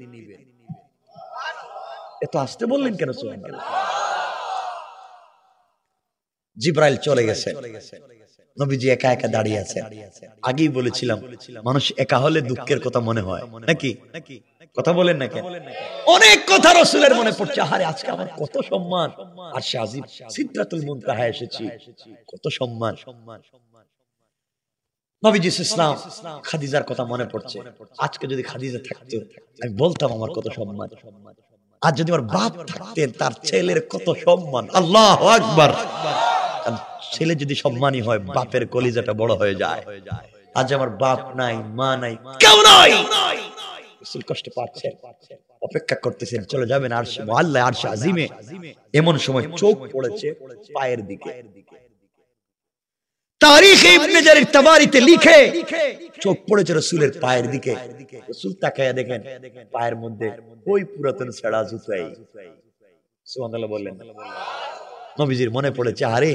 এত আসতে বললেন কেন? সুবহানাল্লাহ। জিবরাইল চলে গেছে, নবীজি একা একা দাঁড়িয়ে আছেন। আগেই বলেছিলাম, মানুষ একা হলে দুঃখের কথা মনে হয় নাকি? কথা বলেন না কেন? অনেক কথা রাসূলের মনে পড়ছে, আরে আজকে আমার কত সম্মান, আরশে আজিম সিদরাতুল মুনতাহা এসেছি, কত সম্মান। নবীজি ইসলাম খাদিজার কথা মনে পড়ছে, আজকে যদি খাদিজা থাকতো আমি বলতাম আমার কত সম্মান। আজ যদি আমার বাপ থাকতেন, তার ছেলের কত সম্মান। আল্লাহু আকবার। ছেলে যদি সম্মানী হয়, বাপের কলিজাটা বড় হয়ে যায়। আজ আমার বাপ নাই, মা নাই, কেউ নাই, রাসূল কষ্ট পাচ্ছেন, অপেক্ষা করতেছেন, চলে যাবেন আরশে মুআল্লা, আরশে আজিমে। এমন সময় চোখ পড়েছে পায়ের দিকে। তারিখ ইবনে জারির তাবারিতে লিখে, চোখ পড়েছে রাসূলের পায়ের দিকে। রাসূল তাকায়া দেখেন পায়ের মধ্যে ওই পুরাতন ছেঁড়া জুতাই। সুবহানাল্লাহ বললেন। নবীজির মনে পড়েছে, আরে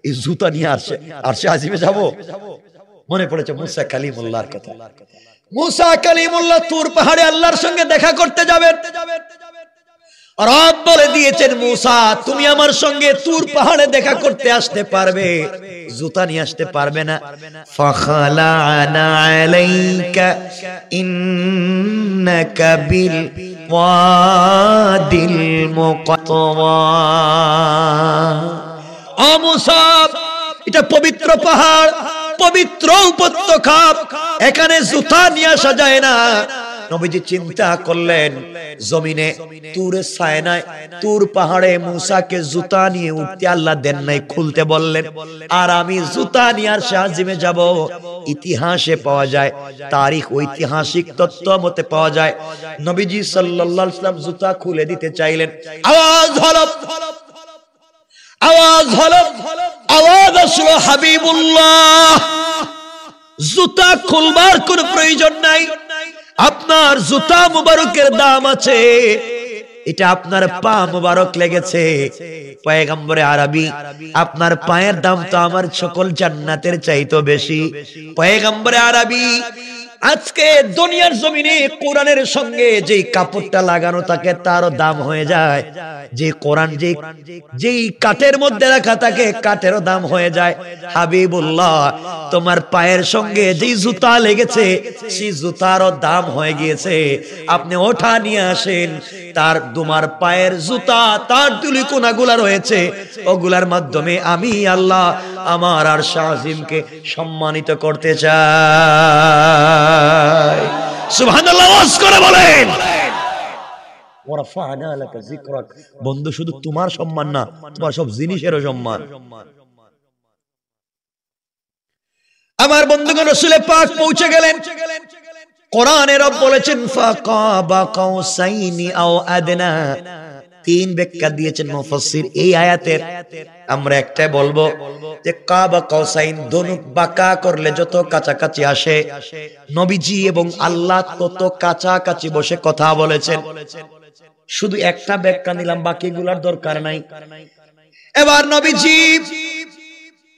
এই জুতা নিয়ে আরশে আজিমে যাব। মনে পড়েছে মুসা কালিমুল্লাহর কথা। মুসা কালিমুল্লাহ তুর পাহাড়ে আল্লাহর সঙ্গে দেখা করতে যাবেন। রব বলে দিয়েছেন, মুসা তুমি আমার সঙ্গে তুর পাহাড়ে দেখা করতে আসতে পারবে, জুতা নিয়ে আসতে পারবে না। ফাখালানা আলাইকা ইন্নাকা বিল ওয়াদিল মুকাত্তাওয়া। ও মুসা, এটা পবিত্র পাহাড়, পবিত্র উপত্যকা, এখানে জুতা নিয়ে আসা যায় না। নবীজি চিন্তা করলেন, জমিনে তুরে সায়নায়, তুর পাহাড়ে মুসাকে জুতা নিয়ে উঠতে আল্লাহ দেন নাই, খুলতে বললেন। আর আমি জুতা নিয়ে আরশে আজিমে যাব। ইতিহাসে পাওয়া যায়, তারিখ ঐতিহাসিক তথ্য মতে পাওয়া যায়, নবীজি সাল্লাল্লাহু আলাইহি ওয়াসাল্লাম জুতা খুলে দিতে চাইলেন। আওয়াজ হলো, আওয়াজ হলো, আওয়াজ আসলো, হাবিবুল্লাহ জুতা খুলবার কোনো প্রয়োজন নাই, আপনার জুতা মুবারকের দাম আছে, এটা আপনার পা মুবারক লেগেছে। পয়গম্বরে আরবি, আপনার পায়ের দাম তো আমার সকল জান্নাতের চাইতো বেশি। পয়গম্বরে আরবি, আজকে দুনিয়ার জমিনে কোরআনের সঙ্গে যেই কাপড়টা লাগানো থাকে তারও দাম হয়ে যায়, যে কোরআন যেই কাঠের মধ্যে রাখা থাকে কাঠেরও দাম হয়ে যায়। হাবিবুল্লাহ তোমার পায়ের সঙ্গে যেই জুতা লেগেছে সেই জুতারও দাম হয়ে গিয়েছে, আপনি ওঠা নিয়ে আসেন। তার তোমার পায়ের জুতা, তার ধুলিকণাগুলা রয়েছে, ওগুলার মাধ্যমে আমি আল্লাহ আমার আরশে আজিমকে সম্মানিত করতে চাই। সুবহানাল্লাহ, ওয়াজ করে বলেন। ওয়ারাফা'না লাকা যিকরাক। বন্ধু, শুধু তোমার সম্মান না, তোমার সব জিনিসেরও সম্মান। আমার বন্ধুগণ, রাসূল পাক পৌঁছে গেলেন। কোরআনে রব বলেছেন ফাকাবা কাউসাইনি আও আদনা। তিন ব্যাখ্যা দিয়েছেন মুফাসসির এই আয়াতের। আমরা একটাই বলবো যে কাবা কাউসাইন, ধনুক বাঁকা করলে যত কাছাকাছি আসে, নবীজি এবং আল্লাহ তত কাছাকাছি বসে কথা বলেছেন। শুধু একটা ব্যাখ্যা নিলাম, বাকিগুলোর দরকার নাই। এবার নবীজি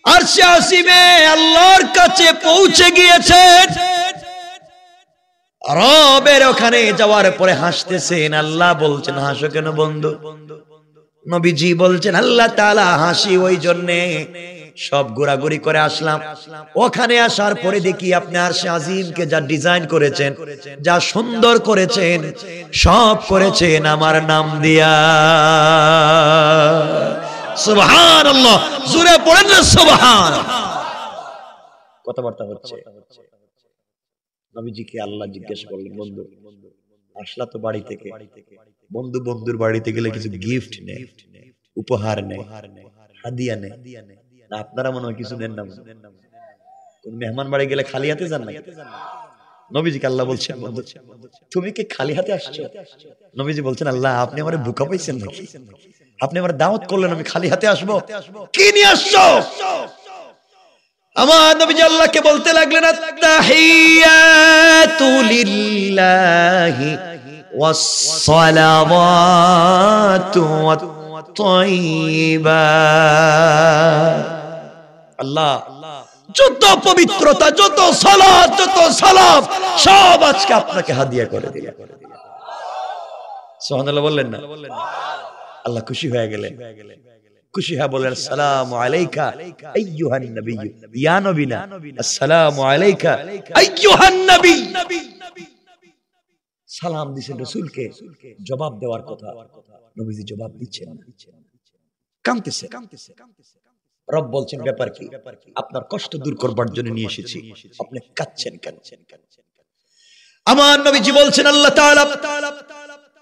আরশে আজিমে আল্লাহর কাছে পৌঁছে গিয়েছেন। রবের ওখানে যাওয়ার পরে হাসতেছেন। আল্লাহ বলছেন, হাসো কেন বন্ধু? নবীজি বলছেন, আল্লাহ তাআলা হাসি ওই জন্যে, সব ঘোরাঘুরি করে আসলাম, ওখানে আসার পরে দেখি আপনি আরশে আজিমকে যা ডিজাইন করেছেন, যা সুন্দর করেছেন, সব করেছেন আমার নাম দিয়া। সুবহানাল্লাহ, জোরে পড়েন না সুবহানাল্লাহ। কথাবার্তা হচ্ছে। নবীজিকে আল্লাহ জিজ্ঞেস করলেন, বন্ধু আসলা তো বাড়ি থেকে, বন্ধু বন্ধুর বাড়িতে গেলে কিছু গিফট নেই, উপহার নেই, হাদিয়া নেই, আপনারা মনে হয় কিছু দেন না? কোন মেহমান বাড়ি গেলে খালি হাতে যান না? নবীজিকে আল্লাহ বলছেন, বন্ধু তুমি কি খালি হাতে আসছো? নবীজি বলছেন, আল্লাহ আপনি আমারে বোকা পাইছেন নাকি? আপনি আমার দাওয়াত করলেন, আমি খালি হাতে আসবো? কি নিয়ে আসছো? আমার নবীজি আল্লাহকে বলতে লাগলেন, আত-তাহিয়াতু লিল্লাহি ওয়াস-সালাওয়াতু ওয়াত-তাইয়্যিবাত। আল্লাহ যত পবিত্রতা, যত সালাত, যত সালাম সব আজকে আপনাকে হাদিয়া করে দিলাম। সুবহানাল্লাহ বললেন না? আল্লাহ খুশি হয়ে গেলেন। খুশি হয়ে বলেন, আসসালামু আলাইকা আইয়ুহান নবিয়্যু। ইয়া নবী না, আসসালামু আলাইকা আইয়ুহান নবী সালাম দিচ্ছেন রাসূলকে, জবাব দেওয়ার কথা, নবীজি জবাব দিচ্ছেন না, কাঁদতেছে। রব বলছেন ব্যাপার কি? আপনার কষ্ট দূর করবার জন্য নিয়ে এসেছি, আপনি কাঁদছেন কেন? আমার নবীজি বলছেন আল্লাহ তাআলা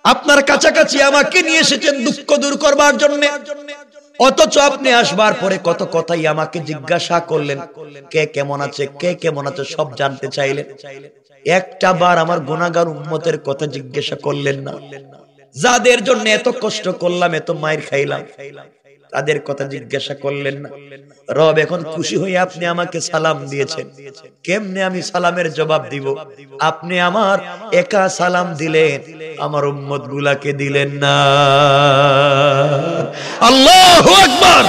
আপনার কাছাকাছি আমাকে নিয়ে এসেছেন দুঃখ দূর করবার জন্য, অথচ আপনি আসবার পরে কত কথাই আমাকে জিজ্ঞাসা করলেন, কে কেমন আছে, কে কেমন আছে সব জানতে চাইলেন, একটা বার আমার গুনাহগার উম্মতের কথা জিজ্ঞাসা করলেন না। যাদের জন্য এত কষ্ট করলাম, এত মায়ের খাইলাম, তাদের কথা জিজ্ঞাসা করলেন না। রব এখন খুশি হয়ে আপনি আমাকে সালাম দিয়েছেন, কেমনে আমি সালামের জবাব দিব? আপনি আমার একা সালাম দিলেন, আমার উম্মত গুলাকে দিলেন না। আল্লাহু আকবার।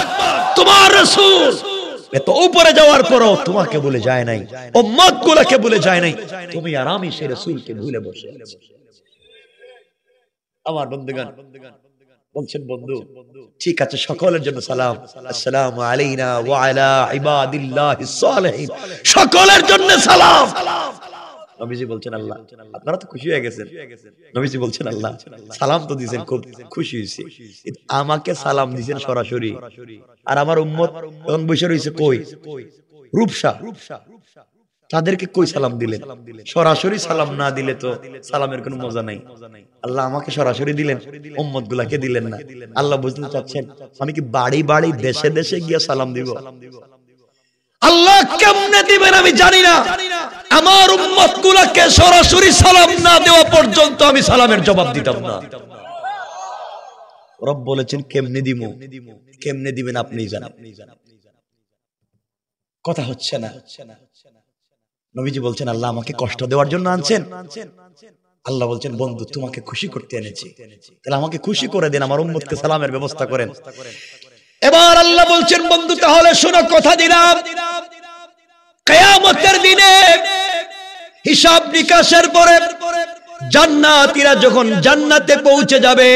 তোমার রাসূল এত উপরে যাওয়ার পরও তোমাকে বলে যায় নাই, উম্মত গুলাকে বলে যায় নাই, তুমি আর আমি সেই রাসূলকে ভুলে বসে আছি। আমার বন্ধুগণ বলছেন, বন্ধু ঠিক আছে, সকলের জন্য সালাম, আসসালামু আলাইনা ওয়া আলা ইবাদিল্লাহিস সালিহিন, সকলের জন্য সালাম। নবীজি বলছেন আল্লাহ, আপনারা তো খুশি হয়ে গেছেন। নবীজি বলছেন আল্লাহ সালাম তো দিয়েছেন, খুব খুশি হয়েছি, আমাকে সালাম দিয়েছেন সরাসরি, আর আমার উম্মত এখন বসে রয়েছে কই, রূপসা, তাদেরকে কই সালাম দিলেন? সরাসরি সালাম না দিলে তো সালামের কোনো মজা নাই। আল্লাহ আমাকে সরাসরি দিলেন, উম্মত গুলাকে দিলেন না। আল্লাহ বুঝতে চাচ্ছেন আমি কি বাড়ি বাড়ি দেশে দেশে গিয়ে সালাম দিব? আল্লাহ কেমনে দিবেন আমি জানি না, আমার উম্মত গুলাকে সরাসরি সালাম না দেওয়া পর্যন্ত আমি সালামের জবাব দিতাম না। রব বলেছেন কেমনে দিব, কেমনে দিবেন আপনিই জানেন। কথা হচ্ছে না। নবীজি বলছেন আল্লাহ আমাকে কষ্ট দেওয়ার জন্য আনছেন? আল্লাহ বলছেন বন্ধু তোমাকে খুশি করতে এনেছি, তাহলে আমাকে খুশি করে দেন, আমার উম্মতকে সালামের ব্যবস্থা করেন। এবার আল্লাহ বলছেন বন্ধু তাহলে শোনো, কথা দিলাম কিয়ামতের দিনে হিসাব নিকাশের পরে জান্নাতীরা যখন জান্নাতে পৌঁছে যাবে,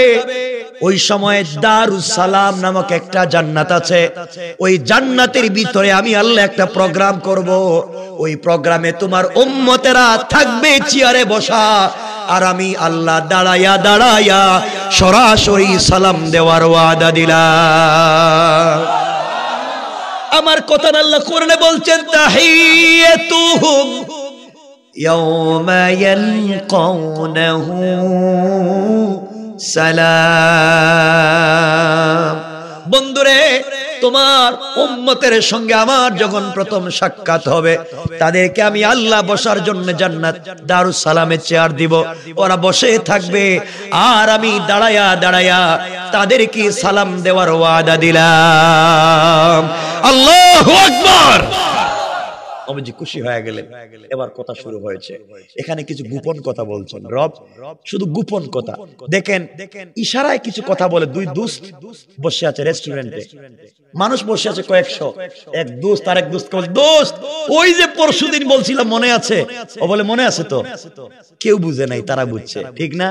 ওই সময় দারুস সালাম নামক একটা জান্নাত আছে, ওই জান্নাতের ভিতরে আমি আল্লাহ একটা প্রোগ্রাম করব। ওই প্রোগ্রামে তোমার উম্মতেরা থাকবে চেয়ারে বসা, আর আমি আল্লাহ দাঁড়ায়া দাঁড়ায়া সরাসরি সালাম দেওয়ার ওয়াদা দিলাম। আমার কথা আল্লাহ কোরআনে বলছেন তাহিয়াতুহুম ইয়াওমা ইয়ালকাউনাহু সালাম। বন্ধুরে তোমার উম্মতের সঙ্গে আমার যখন প্রথম সাক্ষাৎ হবে, তাদেরকে আমি আল্লাহ বসার জন্য জান্নাত দারুস সালামের চেয়ার দিব, ওরা বসে থাকবে, আর আমি দাঁড়ায়া দাঁড়ায়া তাদেরকে সালাম দেওয়ার ওয়াদা দিলাম। আল্লাহু আকবার। নবীজি খুশি হয়ে গেলেন। এবার কথা শুরু হয়েছে, এখানে কিছু গোপন কথা বলছেন রব, শুধু গোপন কথা। দেখেন ইশারায় কিছু কথা বলে। দুই দোস্ত বসে আছে রেস্টুরেন্টে, মানুষ বসে আছে কয়েকশো, এক দোস্ত আর এক দোস্তকে বলে, দোস্ত ওই যে পরশুদিন বলছিলাম মনে আছে? ও বলে মনে আছে তো। কেউ বুঝে নাই, তারা বুঝছে, ঠিক না?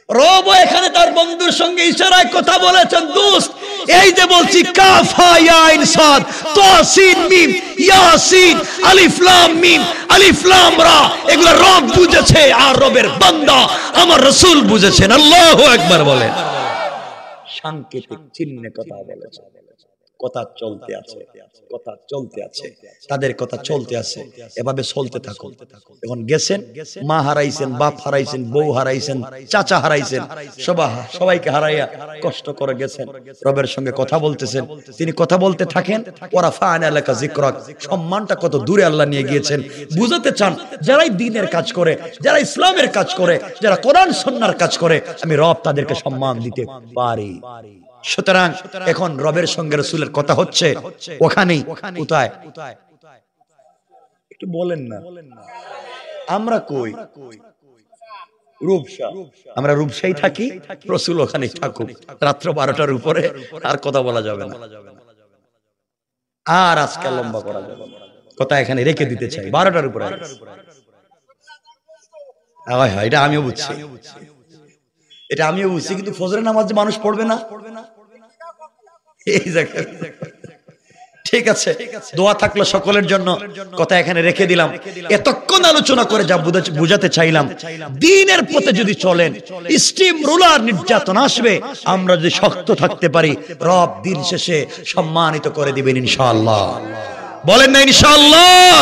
রব এখানে তার বন্ধুর সঙ্গে ইশারায় কথা বলেছেন, দোস্ত এই যে বলছি কাফ হা ইয়া আইন সাদ তা সিন মিম ইয়াসিন আলিফ লাম মিম আলিফ লাম রা, এগুলো রব বুঝেছে, আর রবের বান্দা আমার রাসূল বুঝেছেন। আল্লাহু আকবার বলেন। সাংকেতিক চিহ্নে কথা বলেছে, কথা চলতে আছে, কথা চলতে আছে, তাদের কথা চলতে আছে, এভাবে চলতে থাকুন। এখন গেছেন, মা হারাইছেন, বাপ হারাইছেন, বউ হারাইছেন, চাচা হারাইছেন, সবাইকে হারাইয়া কষ্ট করে গেছেন, রবের সঙ্গে কথা বলতেছেন। তিনি কথা বলতে থাকেন, ওরা ফাআনা আলাকা যিকরাক, সম্মানটা কত দূরে আল্লাহ নিয়ে গিয়েছেন বুঝাতে চান। যারাই দ্বীনের কাজ করে, যারা ইসলামের কাজ করে, যারা কোরআন সুন্নাহর কাজ করে, আমি রব তাদেরকে সম্মান দিতে পারি। সুতরাং এখন রবের সঙ্গে রাসূলের কথা হচ্ছে, ওখানেই কোথায় একটু বলেন না, আমরা কই? রূপসা। আমরা রূপসাই থাকি, রাসূল ওখানেই থাকুক। রাত্র 12টার উপরে আর কথা বলা যাবে না, আর আজকে লম্বা করা যাবে না, কথা এখানে রেখে দিতে চাই। 12টার উপরে এটা আমিও বুঝছি, এটা আমিও বুঝছি, কিন্তু ফজরের নামাজ মানুষ পড়বে না এই জায়গায়, ঠিক ঠিক আছে, দোয়া থাকলো সকলের জন্য, কথা এখানে রেখে দিলাম। এতক্ষণ আলোচনা করে যা বুঝাতে চাইলাম, দ্বীনের পথে যদি চলেন, স্টিম রোলার নির্যাতন আসবে, আমরা যদি শক্ত থাকতে পারি, রব দিন শেষে সম্মানিত করে দিবেন ইনশাআল্লাহ। বলেন না ইনশাআল্লাহ?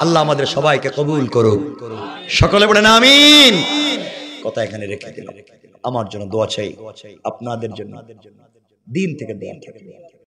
আল্লাহ আমাদের সবাইকে কবুল করুক, সকলে বলেন আমিন। কথা এখানে রেখে দিলাম। আমার জন্য দোয়া চাই, আপনাদের জন্য, দিন থেকে দোয়া থাকবে।